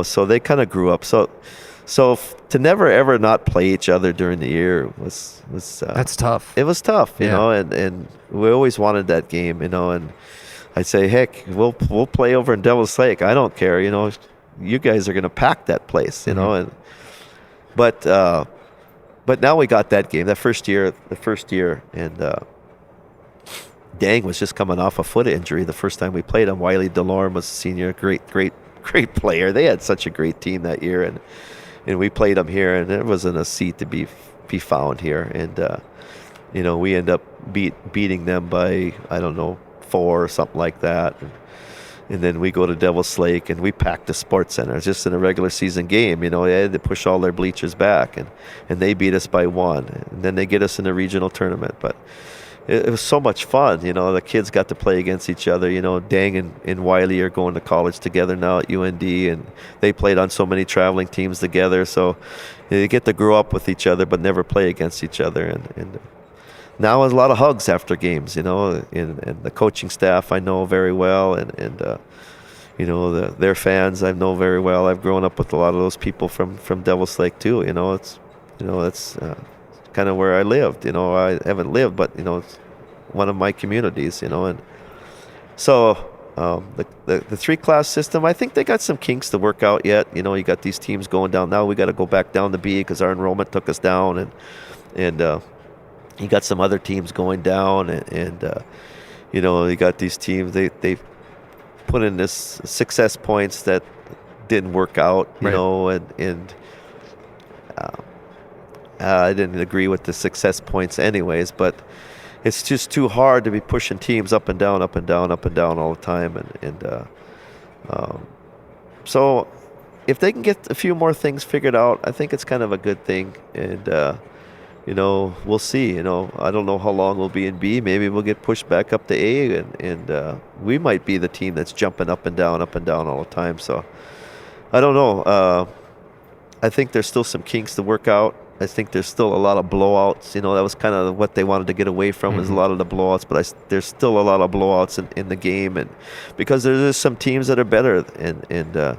Speaker 3: so they kind of grew up. So to never ever not play each other during the year was
Speaker 2: that's tough.
Speaker 3: It was tough, and we always wanted that game, and I'd say, heck, we'll play over in Devils Lake. I don't care, you guys are going to pack that place, and but now we got that game, the first year, and Dang was just coming off a foot injury the first time we played him. Wiley DeLorme was a senior, great player. They had such a great team that year, and we played them here, and there wasn't a seat to be found here, and we end up beating them by, I don't know, 4 or something like that, and then we go to Devils Lake, and we packed the Sports Center just in a regular season game. They had to push all their bleachers back, and they beat us by 1, and then they get us in the regional tournament, but it was so much fun. The kids got to play against each other. Dang and Wiley are going to college together now at UND, and they played on so many traveling teams together. So they get to grow up with each other, but never play against each other. And now there's a lot of hugs after games, and the coaching staff I know very well, and their fans I know very well. I've grown up with a lot of those people from Devils Lake too. It's kind of where I lived. I haven't lived, but it's one of my communities. And so the 3-class system, I think they got some kinks to work out yet. You got these teams going down now. We got to go back down to B because our enrollment took us down, and you got some other teams going down, and you got these teams. They put in this success points that didn't work out. And I didn't agree with the success points anyways, but it's just too hard to be pushing teams up and down, up and down, up and down all the time. So if they can get a few more things figured out, I think it's kind of a good thing. And we'll see. I don't know how long we'll be in B. Maybe we'll get pushed back up to A, and we might be the team that's jumping up and down all the time. So I don't know. I think there's still some kinks to work out. I think there's still a lot of blowouts. That was kind of what they wanted to get away from, was a lot of the blowouts. But there's still a lot of blowouts in the game, and because there's just some teams that are better, and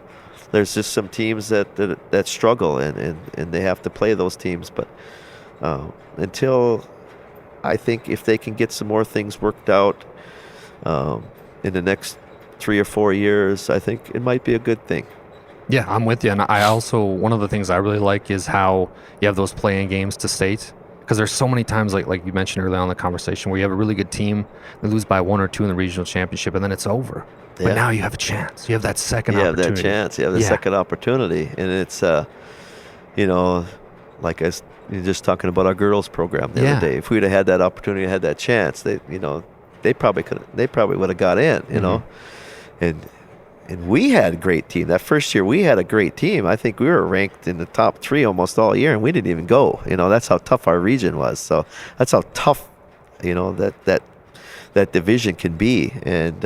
Speaker 3: there's just some teams that struggle, and they have to play those teams. But until, I think if they can get some more things worked out in the next 3 or 4 years, I think it might be a good thing.
Speaker 2: Yeah, I'm with you. And I also, one of the things I really like is how you have those playing games to state. Because there's so many times, like you mentioned earlier on in the conversation, where you have a really good team, they lose by 1 or 2 in the regional championship, and then it's over. Yeah. But now you have a chance. You have that second opportunity.
Speaker 3: You have that chance. You have the second opportunity. And it's, like you're just talking about our girls program the other day. If we'd have had that opportunity, had that chance, they probably would have got in, And we had a great team. That first year, we had a great team. I think we were ranked in the top 3 almost all year, and we didn't even go. That's how tough our region was. So that's how tough, that division can be. And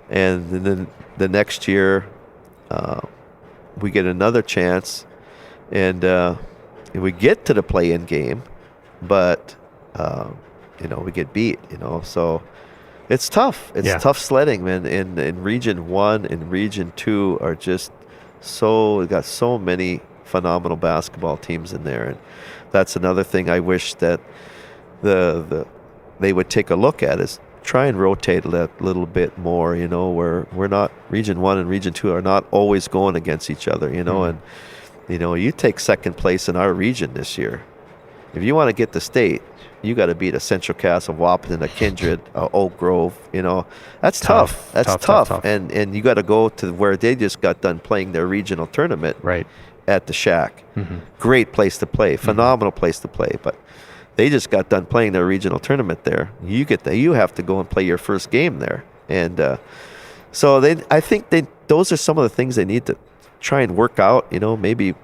Speaker 3: and then the next year, we get another chance, and we get to the play-in game, but we get beat. So. It's tough. It's tough sledding, man. In Region 1 and Region 2 are just we got so many phenomenal basketball teams in there. And that's another thing I wish that they would take a look at, is try and rotate a little bit more, where we're not, Region 1 and Region 2 are not always going against each other, and you take second place in our region this year. If you want to get to state, you got to beat a Central Cass, a Wahpeton, a Kindred, a Oak Grove. That's tough. That's tough. And you got to go to where they just got done playing their regional tournament at the Shack. Mm-hmm. Great place to play, phenomenal place to play. But they just got done playing their regional tournament there. You have to go and play your first game there. And so I think those are some of the things they need to try and work out. Maybe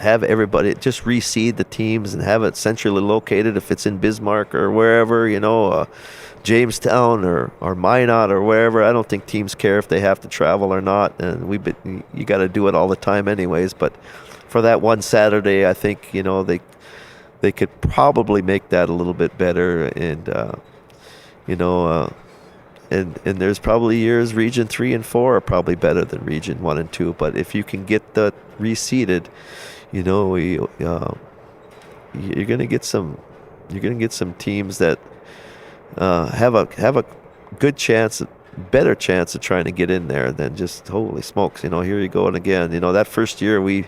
Speaker 3: have everybody just reseed the teams and have it centrally located if it's in Bismarck or wherever, Jamestown or Minot or wherever. I don't think teams care if they have to travel or not, and you got to do it all the time anyways. But for that one Saturday, I think they could probably make that a little bit better, and and there's probably years Region 3 and 4 are probably better than Region 1 and 2. But if you can get that reseeded, you're gonna get some teams that have a good chance, better chance of trying to get in there than just, holy smokes, here you go. And again, that first year we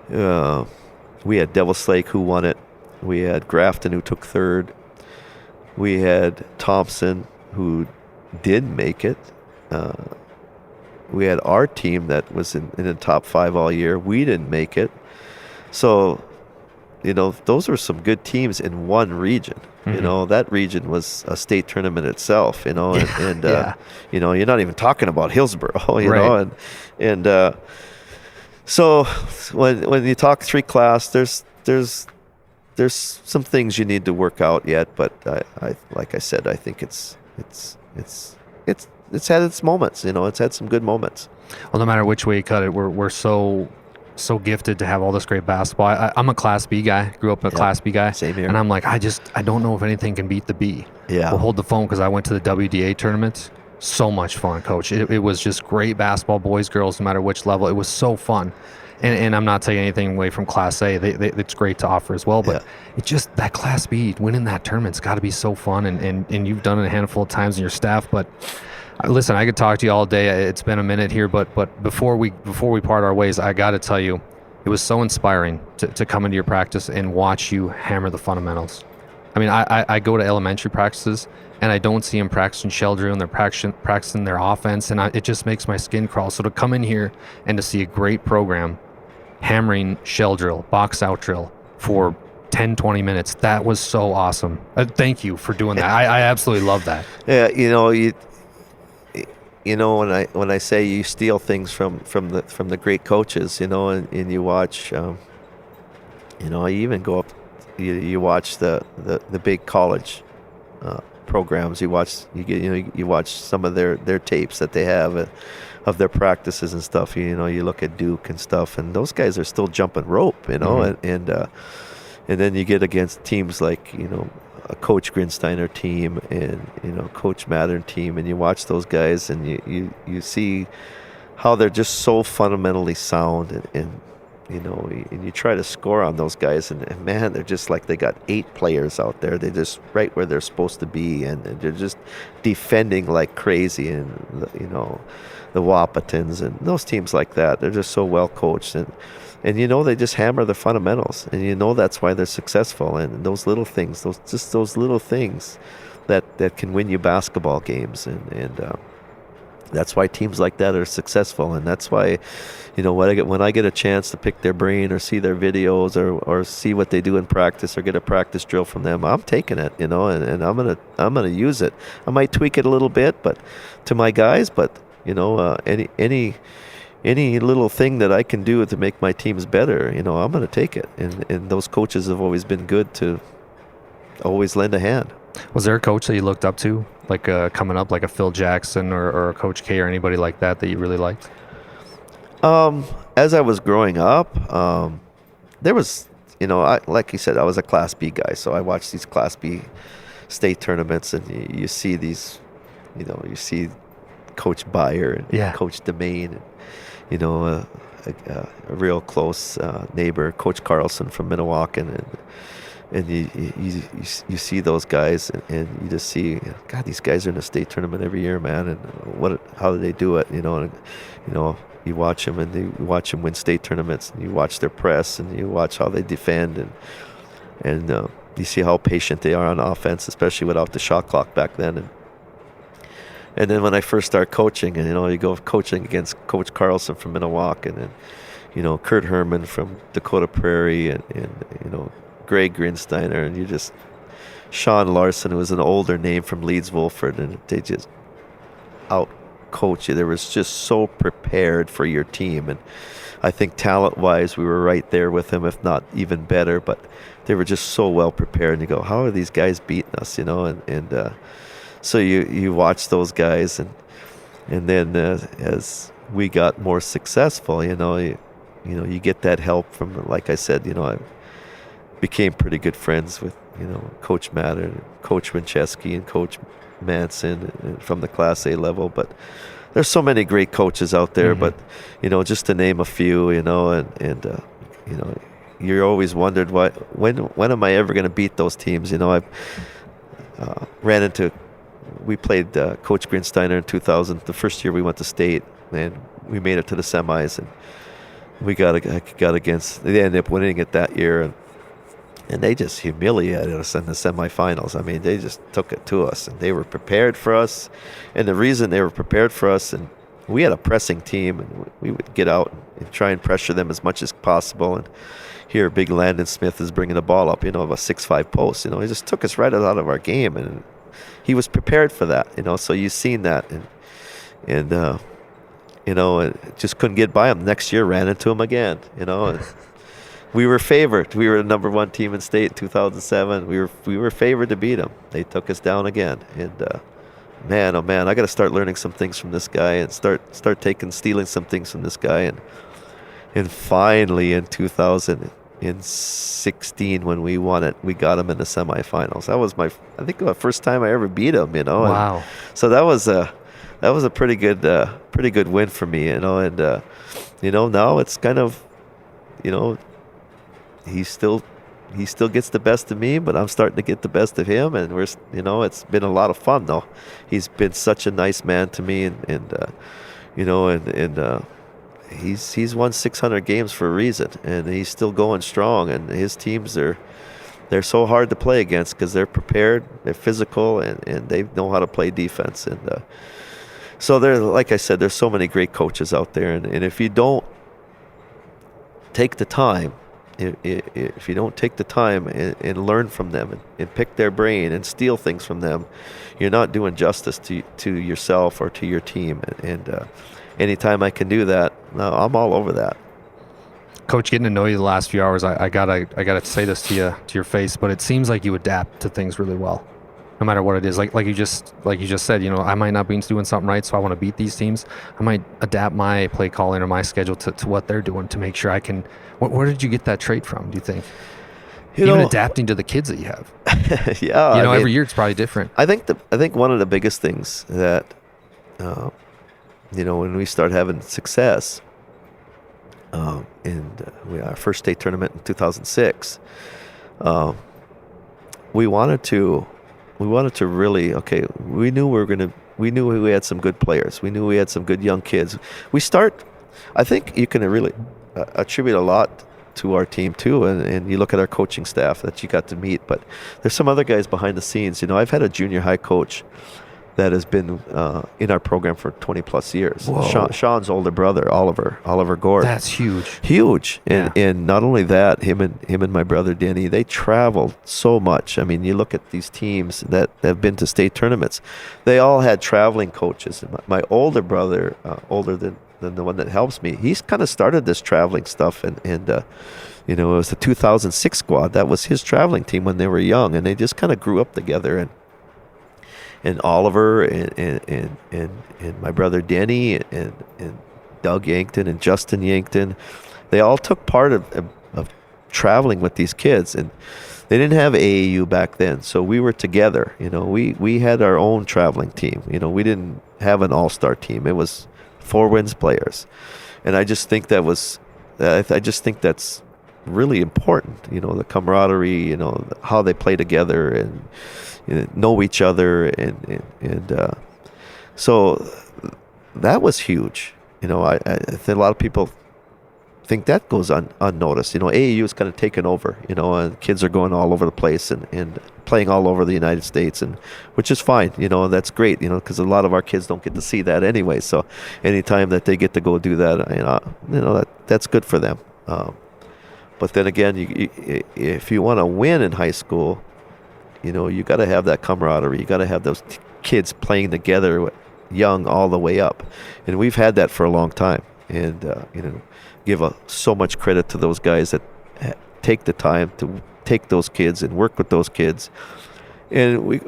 Speaker 3: had Devil's Lake, who won it. We had Grafton, who took third. We had Thompson, who did make it. We had our team that was in the top 5 all year. We didn't make it. So, those were some good teams in one region. Mm-hmm. That region was a state tournament itself, and you're not even talking about Hillsborough, you know, and so when you talk 3 class, there's some things you need to work out yet, but I like I said, I think it's had its moments, it's had some good moments.
Speaker 2: Well, no matter which way you cut it, we're so gifted to have all this great basketball. I'm a Class B guy, grew up a Class B guy.
Speaker 3: Same here.
Speaker 2: And I'm like, I don't know if anything can beat the B.
Speaker 3: Yeah.
Speaker 2: We'll hold the phone because I went to the WDA tournament. So much fun, Coach. It was just great basketball, boys, girls, no matter which level. It was so fun. And I'm not taking anything away from Class A. It's great to offer as well. But it's just that Class B, winning that tournament's got to be so fun. And you've done it a handful of times in your staff. But listen, I could talk to you all day. It's been a minute here. But before we part our ways, I got to tell you, it was so inspiring to come into your practice and watch you hammer the fundamentals. I mean, I go to elementary practices, and I don't see them practicing shell drill, and they're practicing their offense, and it just makes my skin crawl. So to come in here and to see a great program hammering shell drill, box out drill for 10, 20 minutes, that was so awesome. Thank you for doing that. I absolutely love that.
Speaker 3: Yeah, when I say you steal things from the great coaches, and you watch, you even go up, you watch the big college programs. You watch some of their tapes that they have of their practices and stuff. You look at Duke and stuff, and those guys are still jumping rope. And then you get against teams like a Coach Grinsteiner team and Coach Mattern team, and you watch those guys and you see how they're just so fundamentally sound, and you try to score on those guys, and man, they're just like they got 8 players out there. They're just right where they're supposed to be, and they're just defending like crazy. And the Wahpetons and those teams like that, they're just so well coached, and they just hammer the fundamentals, and that's why they're successful. And those little things, those little things that can win you basketball games, and that's why teams like that are successful. And that's why when I get a chance to pick their brain or see their videos or see what they do in practice or get a practice drill from them, I'm taking it, and I'm gonna use it. I might tweak it a little bit, but to my guys, but any little thing that I can do to make my teams better, I'm going to take it. And those coaches have always been good to always lend a hand.
Speaker 2: Was there a coach that you looked up to, like coming up, like a Phil Jackson or a Coach K or anybody like that you really liked?
Speaker 3: As I was growing up, there was, like you said, I was a Class B guy, so I watched these Class B state tournaments, and you see these, you see Coach Byer and Coach Demain, and, a real close neighbor, Coach Carlson from Minnewacan, and you see those guys, and you just see, God, these guys are in a state tournament every year, man, and how do they do it, and, you watch them, and you watch them win state tournaments, and you watch their press, and you watch how they defend, and you see how patient they are on offense, especially without the shot clock back then. And then when I first started coaching, and you go coaching against Coach Carlson from Minnewacan, and Kurt Herman from Dakota Prairie, and Greg Grinsteiner, and you just Sean Larson, who was an older name from Leeds Wolford, and they just out coach you. They was just so prepared for your team, and I think talent-wise we were right there with them, if not even better. But they were just so well prepared, and you go, how are these guys beating us? So you watch those guys, and then as we got more successful, you get that help from, like I said, I became pretty good friends with Coach Matter, Coach Winchesky, and Coach Manson from the Class A level. But there's so many great coaches out there. Mm-hmm. But just to name a few, and you're always wondered when am I ever going to beat those teams? I ran into. We played Coach Grinsteiner in 2000, the first year we went to state, and we made it to the semis, and we got against. They ended up winning it that year, and they just humiliated us in the semifinals. I mean, they just took it to us, and they were prepared for us. And the reason they were prepared for us, and we had a pressing team, and we would get out and try and pressure them as much as possible. And here, big Landon Smith is bringing the ball up, of a 6'5" post. He just took us right out of our game, and he was prepared for that, so you've seen that, and just couldn't get by him. Next year, ran into him again, and we were favored. We were the number 1 team in state in 2007. We were favored to beat them. They took us down again, and man, oh man, I got to start learning some things from this guy, and start stealing some things from this guy, and finally in 2016 when we won it, we got him in the semifinals. That was I think the first time I ever beat him.
Speaker 2: Wow.
Speaker 3: And so that was a pretty good win for me. And now it's kind of, he still gets the best of me, but I'm starting to get the best of him, and it's been a lot of fun though. He's been such a nice man to me, and he's won 600 games for a reason, and he's still going strong. And his teams they're so hard to play against because they're prepared, they're physical, and they know how to play defense. And so like I said, there's so many great coaches out there, and if you don't take the time If you don't take the time and learn from them and pick their brain and steal things from them, you're not doing justice to yourself or to your team. And anytime I can do that, I'm all over that.
Speaker 2: Coach, getting to know you the last few hours, I gotta say this to your face, but it seems like you adapt to things really well, no matter what it is. Like you just said, I might not be doing something right, so I want to beat these teams. I might adapt my play calling or my schedule to what they're doing to make sure I can. Where did you get that trait from? Do you think? Even adapting to the kids that you have.
Speaker 3: Yeah,
Speaker 2: every year it's probably different.
Speaker 3: I think one of the biggest things that, when we start having success. In our first state tournament in 2006, we wanted to really, we knew we had some good players. We knew we had some good young kids. I think you can really attribute a lot to our team too, and you look at our coaching staff that you got to meet, but there's some other guys behind the scenes. I've had a junior high coach that has been in our program for 20 plus years. Sean's older brother, Oliver Gord.
Speaker 2: That's huge.
Speaker 3: Huge. And not only that, him and my brother Denny, they traveled so much. I mean, you look at these teams that have been to state tournaments, they all had traveling coaches. My older brother, older than the one that helps me, he's kind of started this traveling stuff, and it was the 2006 squad. That was his traveling team when they were young, and they just kind of grew up together. And Oliver and my brother Denny and Doug Yankton and Justin Yankton, they all took part of traveling with these kids, and they didn't have AAU back then, so we were together. We had our own traveling team. We didn't have an all-star team. It was 4 Winds players, and I just think that's really important. The camaraderie, how they play together and know each other, and so that was huge. I think a lot of people think that goes unnoticed. AAU is kind of taken over, and kids are going all over the place and playing all over the United States, and which is fine. That's great. Because a lot of our kids don't get to see that anyway. So anytime that they get to go do that, that's good for them. But then again, if you want to win in high school, you got to have that camaraderie. You got to have those kids playing together, young all the way up, and we've had that for a long time. And give so much credit to those guys that take the time to take those kids and work with those kids. And we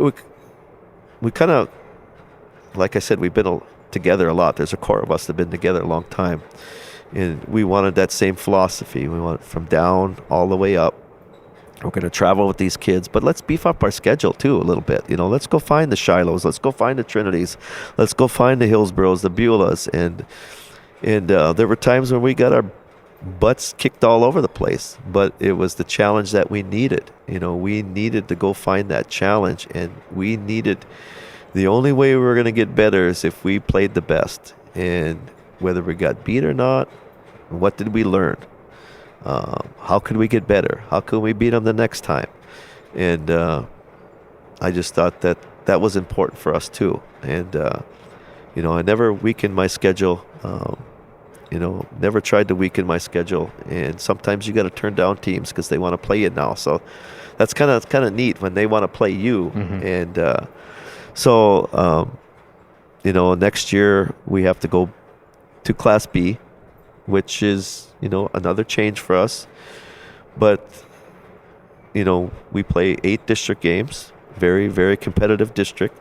Speaker 3: kind of, like I said, we've been together a lot. There's a core of us that have been together a long time, and we wanted that same philosophy. We want from down all the way up. We're going to travel with these kids, but let's beef up our schedule too a little bit. Let's go find the Shilohs. Let's go find the Trinities. Let's go find the Hillsboroughs, the Beulahs. And there were times when we got our butts kicked all over the place, but it was the challenge that we needed. We needed to go find that challenge, and the only way we were going to get better is if we played the best. And whether we got beat or not, what did we learn? How could we get better? How could we beat them the next time? And I just thought that was important for us too. And I never weakened my schedule. Never tried to weaken my schedule. And sometimes you got to turn down teams because they want to play you now. So that's kind of neat when they want to play you. Mm-hmm. And next year we have to go to Class B, which is another change for us. But we play 8 district games, very, very competitive district.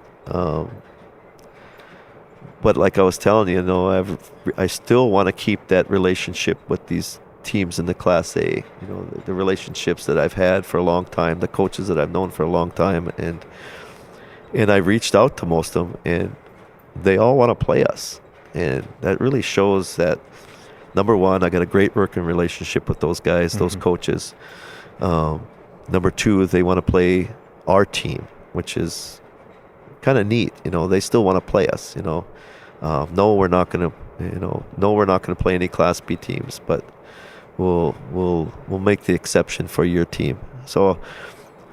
Speaker 3: But like I was telling you, I still want to keep that relationship with these teams in the Class A. The relationships that I've had for a long time, the coaches that I've known for a long time, and I reached out to most of them, and they all want to play us, and that really shows that. Number one, I got a great working relationship with those guys, those coaches. Number two, they want to play our team, which is kind of neat. They still want to play us. No, we're not going to play any Class B teams, but we'll make the exception for your team. So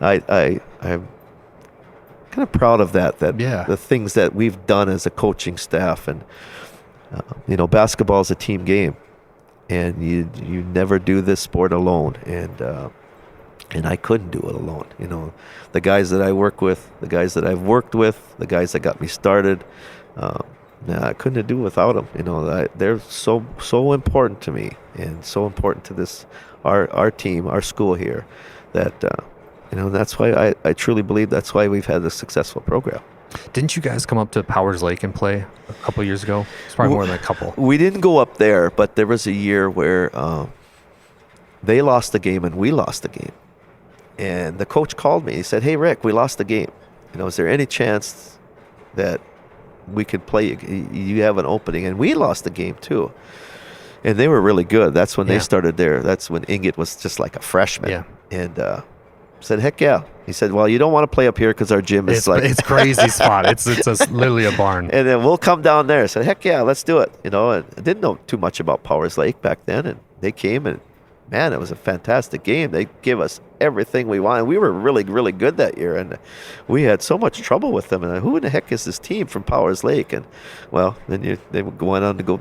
Speaker 3: I'm kind of proud of that. The things that we've done as a coaching staff, and basketball is a team game. and you never do this sport alone, and I couldn't do it alone. You know, the guys that I work with, the guys that I've worked with, the guys that got me started, I couldn't do it without them. You know, they're so important to me, and so important to this our team, our school here, that you know, that's why I truly believe that's why we've had a successful program.
Speaker 2: Didn't you guys come up to Powers Lake and play a couple years ago? It's probably more than a couple.
Speaker 3: We didn't go up there, but there was a year where they lost the game and we lost the game. And the coach called me. He said, "Hey, Rick, we lost the game. You know, is there any chance that we could play? You have an opening?" And we lost the game too. And they were really good. That's when they started there. That's when Inget was just like a freshman.
Speaker 2: Yeah.
Speaker 3: And said, "Heck yeah." He said, "Well, you don't want to play up here because our gym is
Speaker 2: it's crazy spot. It's literally a barn."
Speaker 3: And then we'll come down there. I said, "Heck yeah, let's do it." You know, and I didn't know too much about Powers Lake back then, and they came, and man, it was a fantastic game. They gave us everything we wanted. We were really, really good that year, and we had so much trouble with them. And who in the heck is this team from Powers Lake? And well, then they went on to go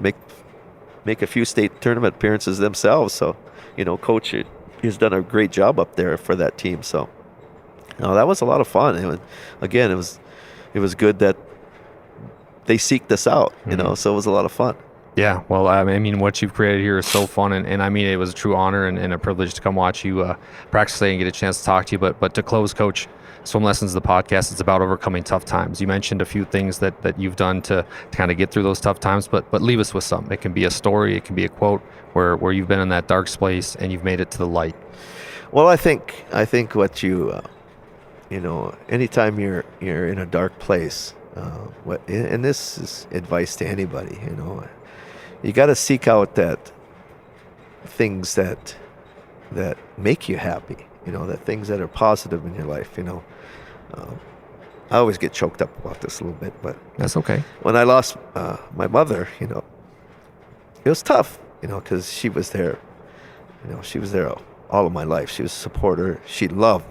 Speaker 3: make a few state tournament appearances themselves. So, you know, coach, he's done a great job up there for that team. So, you know, that was a lot of fun. Again, it was good that they seeked us out. You know, so it was a lot of fun.
Speaker 2: Yeah, well, I mean, what you've created here is so fun, and I mean, it was a true honor and a privilege to come watch you practice today and get a chance to talk to you. But to close, Coach, Swim Lessons, the podcast, it's about overcoming tough times. You mentioned a few things that you've done to kind of get through those tough times, but leave us with something. It can be a story, it can be a quote where you've been in that dark place and you've made it to the light.
Speaker 3: Well, I think what you know, anytime you're in a dark place, and this is advice to anybody, you know, you got to seek out that things that make you happy, you know, that things that are positive in your life, you know. I always get choked up about this a little bit, but
Speaker 2: That's okay.
Speaker 3: when I lost my mother, you know, it was tough, you know, because she was there all of my life. She was a supporter. She loved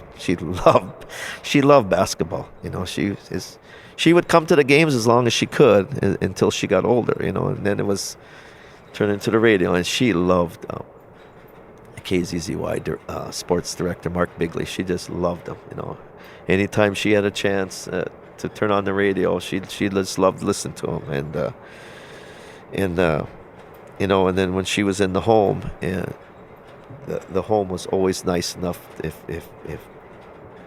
Speaker 3: basketball. You know, she would come to the games as long as she could until she got older, you know, and then it was turned into the radio, and she loved KZZY sports director Mark Bigley. She just loved him, you know. Anytime she had a chance to turn on the radio, she just loved listening to him, and you know, and then when she was in the home, and the home was always nice enough. If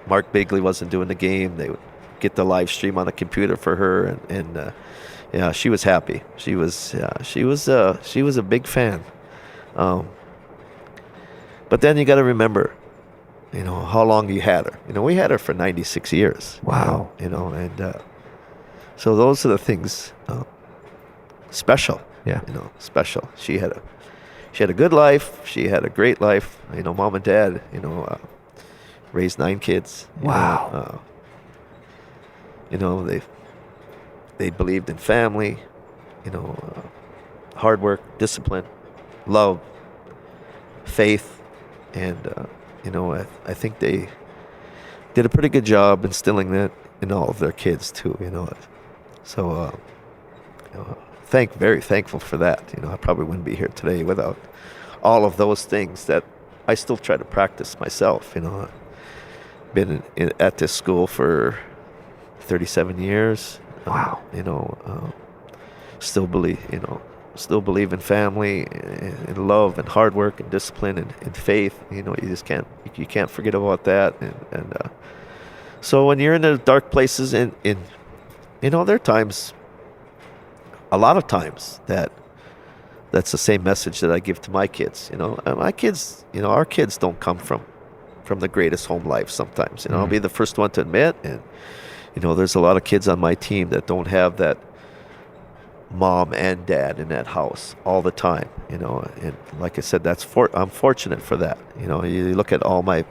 Speaker 3: Mark Bigley wasn't doing the game, they would get the live stream on the computer for her, and yeah, she was happy. She was a big fan. But then you got to remember, you know, how long you had her. You know, we had her for 96 years.
Speaker 2: Wow.
Speaker 3: You know, and so those are the things special.
Speaker 2: Yeah.
Speaker 3: You know, special. She had a good life. She had a great life. You know, mom and dad, you know, raised 9 kids.
Speaker 2: Wow.
Speaker 3: You know, they believed in family, you know, hard work, discipline, love, faith, and you know, I think they did a pretty good job instilling that in all of their kids too. You know, so you know, very thankful for that. You know, I probably wouldn't be here today without all of those things that I still try to practice myself. You know, I've been at this school for 37 years.
Speaker 2: Wow.
Speaker 3: You know, still believe in family and love and hard work and discipline and faith. You know, you just can't forget about that. And so when you're in the dark places, and you know, there are times, a lot of times that's the same message that I give to my kids. You know, my kids, you know, our kids don't come from the greatest home life sometimes. You know, I'll be the first one to admit, and you know, there's a lot of kids on my team that don't have that mom and dad in that house all the time, you know, and like I said, I'm fortunate for that. You know, you look at all my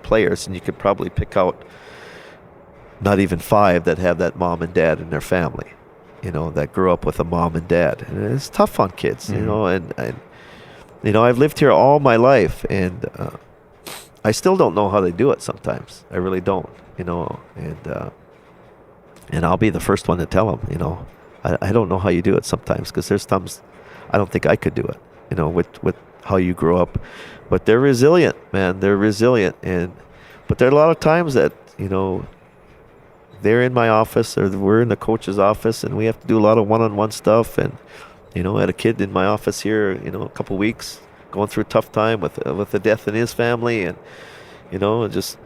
Speaker 3: players, and you could probably pick out not even 5 that have that mom and dad in their family, you know, that grew up with a mom and dad. And it's tough on kids, you know, and you know, I've lived here all my life, and I still don't know how they do it sometimes. I really don't, you know, and I'll be the first one to tell them, you know, I don't know how you do it sometimes, because there's times I don't think I could do it. with how you grow up. But they're resilient, man. They're resilient, but there are a lot of times that they're in my office or we're in the coach's office, and we have to do a lot of one-on-one stuff. And I had a kid in my office here, a couple weeks going through a tough time with the death in his family, and just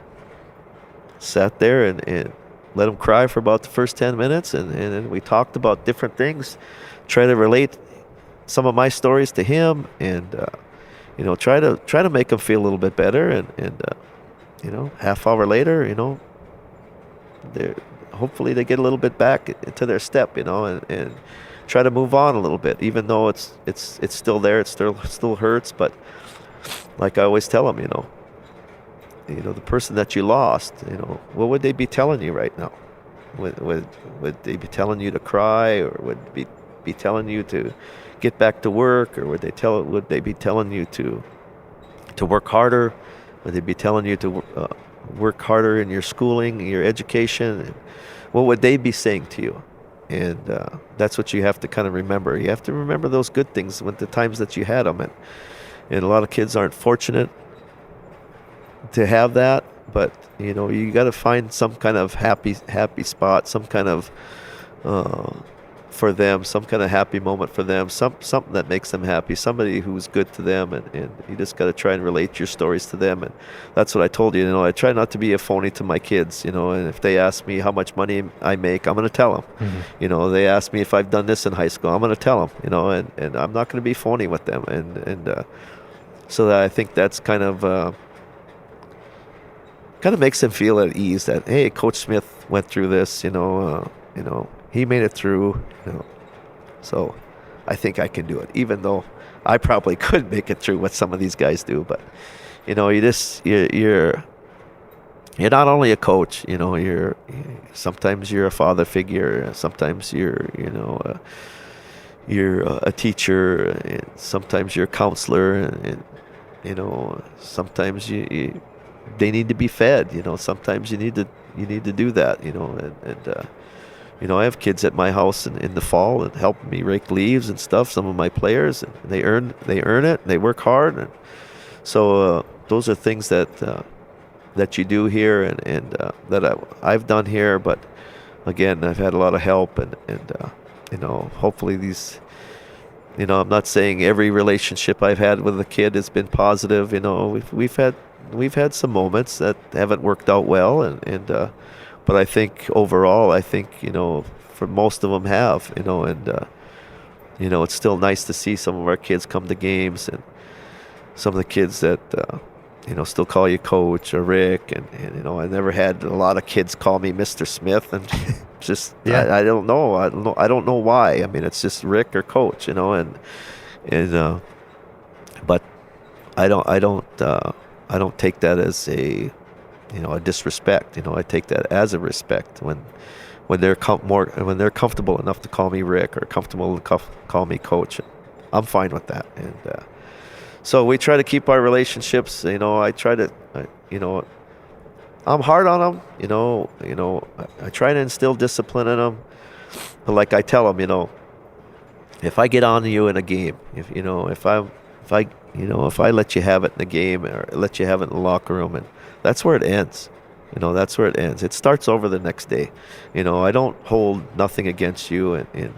Speaker 3: sat there and let him cry for about the first 10 minutes, and then we talked about different things, try to relate some of my stories to him, and try to make him feel a little bit better, and half hour later, they hopefully they get a little bit back into their step, and try to move on a little bit, even though it's still there, it still hurts. But like I always tell them, the person that you lost, what would they be telling you right now? Would they be telling you to cry, or would be telling you to get back to work, or would they be telling you to work harder? Would they be telling you to work harder in your schooling, your education? What would they be saying to you? And that's what you have to kind of remember. You have to remember those good things with the times that you had them. And a lot of kids aren't fortunate to have that, but you got to find some kind of happy spot, some kind of for them, some kind of happy moment for them, something that makes them happy, somebody who's good to them, and you just got to try and relate your stories to them. And that's what I told you. I try not to be a phony to my kids, and if they ask me how much money I make, I'm going to tell them. Mm-hmm. They ask me if I've done this in high school, I'm going to tell them, and I'm not going to be phony with them. And so that I think that's kind of makes them feel at ease that, hey, Coach Smith went through this, he made it through, so I think I can do it, even though I probably could make it through what some of these guys do. But you're not only a coach, sometimes you're a father figure, sometimes you're a teacher, and sometimes you're a counselor, and sometimes they need to be fed, sometimes you need to do that, I have kids at my house in the fall and help me rake leaves and stuff. Some of my players, and they earn it. And they work hard, and so those are things that you do here, and that I've done here. But again, I've had a lot of help, and hopefully these. I'm not saying every relationship I've had with a kid has been positive. We've had some moments that haven't worked out well, and but I think overall, for most of them have, and it's still nice to see some of our kids come to games, and some of the kids that still call you Coach or Rick, and I never had a lot of kids call me Mr. Smith, and just I don't know why. I mean, it's just Rick or Coach, and but I don't take that as a disrespect. I take that as a respect when they're comfortable enough to call me Rick, or comfortable to call me Coach. I'm fine with that, and so we try to keep our relationships. I try to, I'm hard on them. I try to instill discipline in them, but like I tell them, if I get on you in a game, if I let you have it in a game, or let you have it in the locker room, and that's where it ends. That's where it ends. It starts over the next day. I don't hold nothing against you, and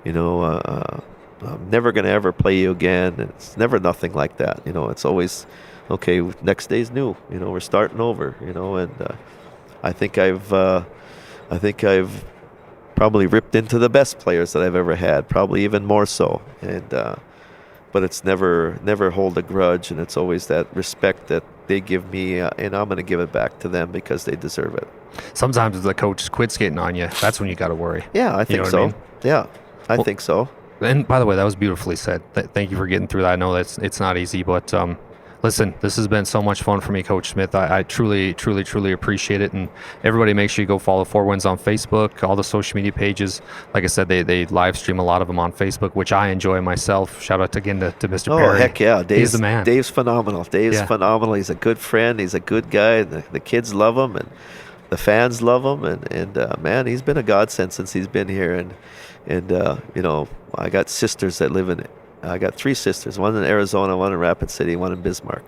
Speaker 3: I'm never going to ever play you again. And it's never nothing like that. It's always, okay, next day's new. We're starting over, and I think I've probably ripped into the best players that I've ever had, probably even more so. And but it's never hold a grudge, and it's always that respect that they give me, and I'm going to give it back to them because they deserve it.
Speaker 2: Sometimes if the coach quits getting on you, that's when you got to worry.
Speaker 3: Yeah, I think so. I mean? Yeah, I think so.
Speaker 2: And by the way, that was beautifully said. Thank you for getting through that. I know it's not easy, but listen, this has been so much fun for me, Coach Smith. I truly, truly, truly appreciate it. And everybody, make sure you go follow Four Winds on Facebook, all the social media pages. Like I said, they live stream a lot of them on Facebook, which I enjoy myself. Shout out again to Mr. Perry.
Speaker 3: Oh, heck yeah.
Speaker 2: He's the man.
Speaker 3: Dave's phenomenal. Phenomenal. He's a good friend. He's a good guy. The kids love him, and the fans love him. And man, he's been a godsend since he's been here. And I got sisters that live I got 3 sisters, one in Arizona, one in Rapid City, one in Bismarck.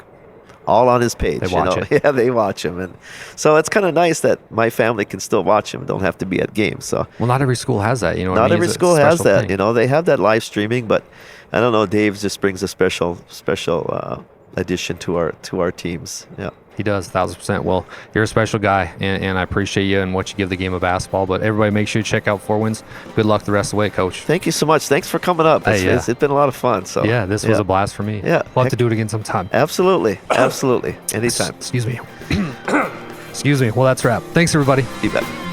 Speaker 3: All on his page.
Speaker 2: They watch it.
Speaker 3: Yeah, they watch him. And so it's kind of nice that my family can still watch him, don't have to be at games. So
Speaker 2: Well, not every school has that. You know what I
Speaker 3: not
Speaker 2: mean?
Speaker 3: every
Speaker 2: It's a
Speaker 3: school has
Speaker 2: special
Speaker 3: that.
Speaker 2: thing.
Speaker 3: You know, they have that live streaming, but I don't know. Dave just brings a special addition to our teams. Yeah.
Speaker 2: He does, 1,000%. Well, you're a special guy, and I appreciate you and what you give the game of basketball. But everybody, make sure you check out Four Winds. Good luck the rest of the way, Coach.
Speaker 3: Thank you so much. Thanks for coming up.
Speaker 2: Hey,
Speaker 3: It's been a lot of fun. So
Speaker 2: Yeah, this was a blast for me.
Speaker 3: Yeah.
Speaker 2: We'll have to do it again sometime.
Speaker 3: Absolutely. Anytime.
Speaker 2: Excuse me. Excuse me. Well, that's a wrap. Thanks, everybody.
Speaker 3: You bet.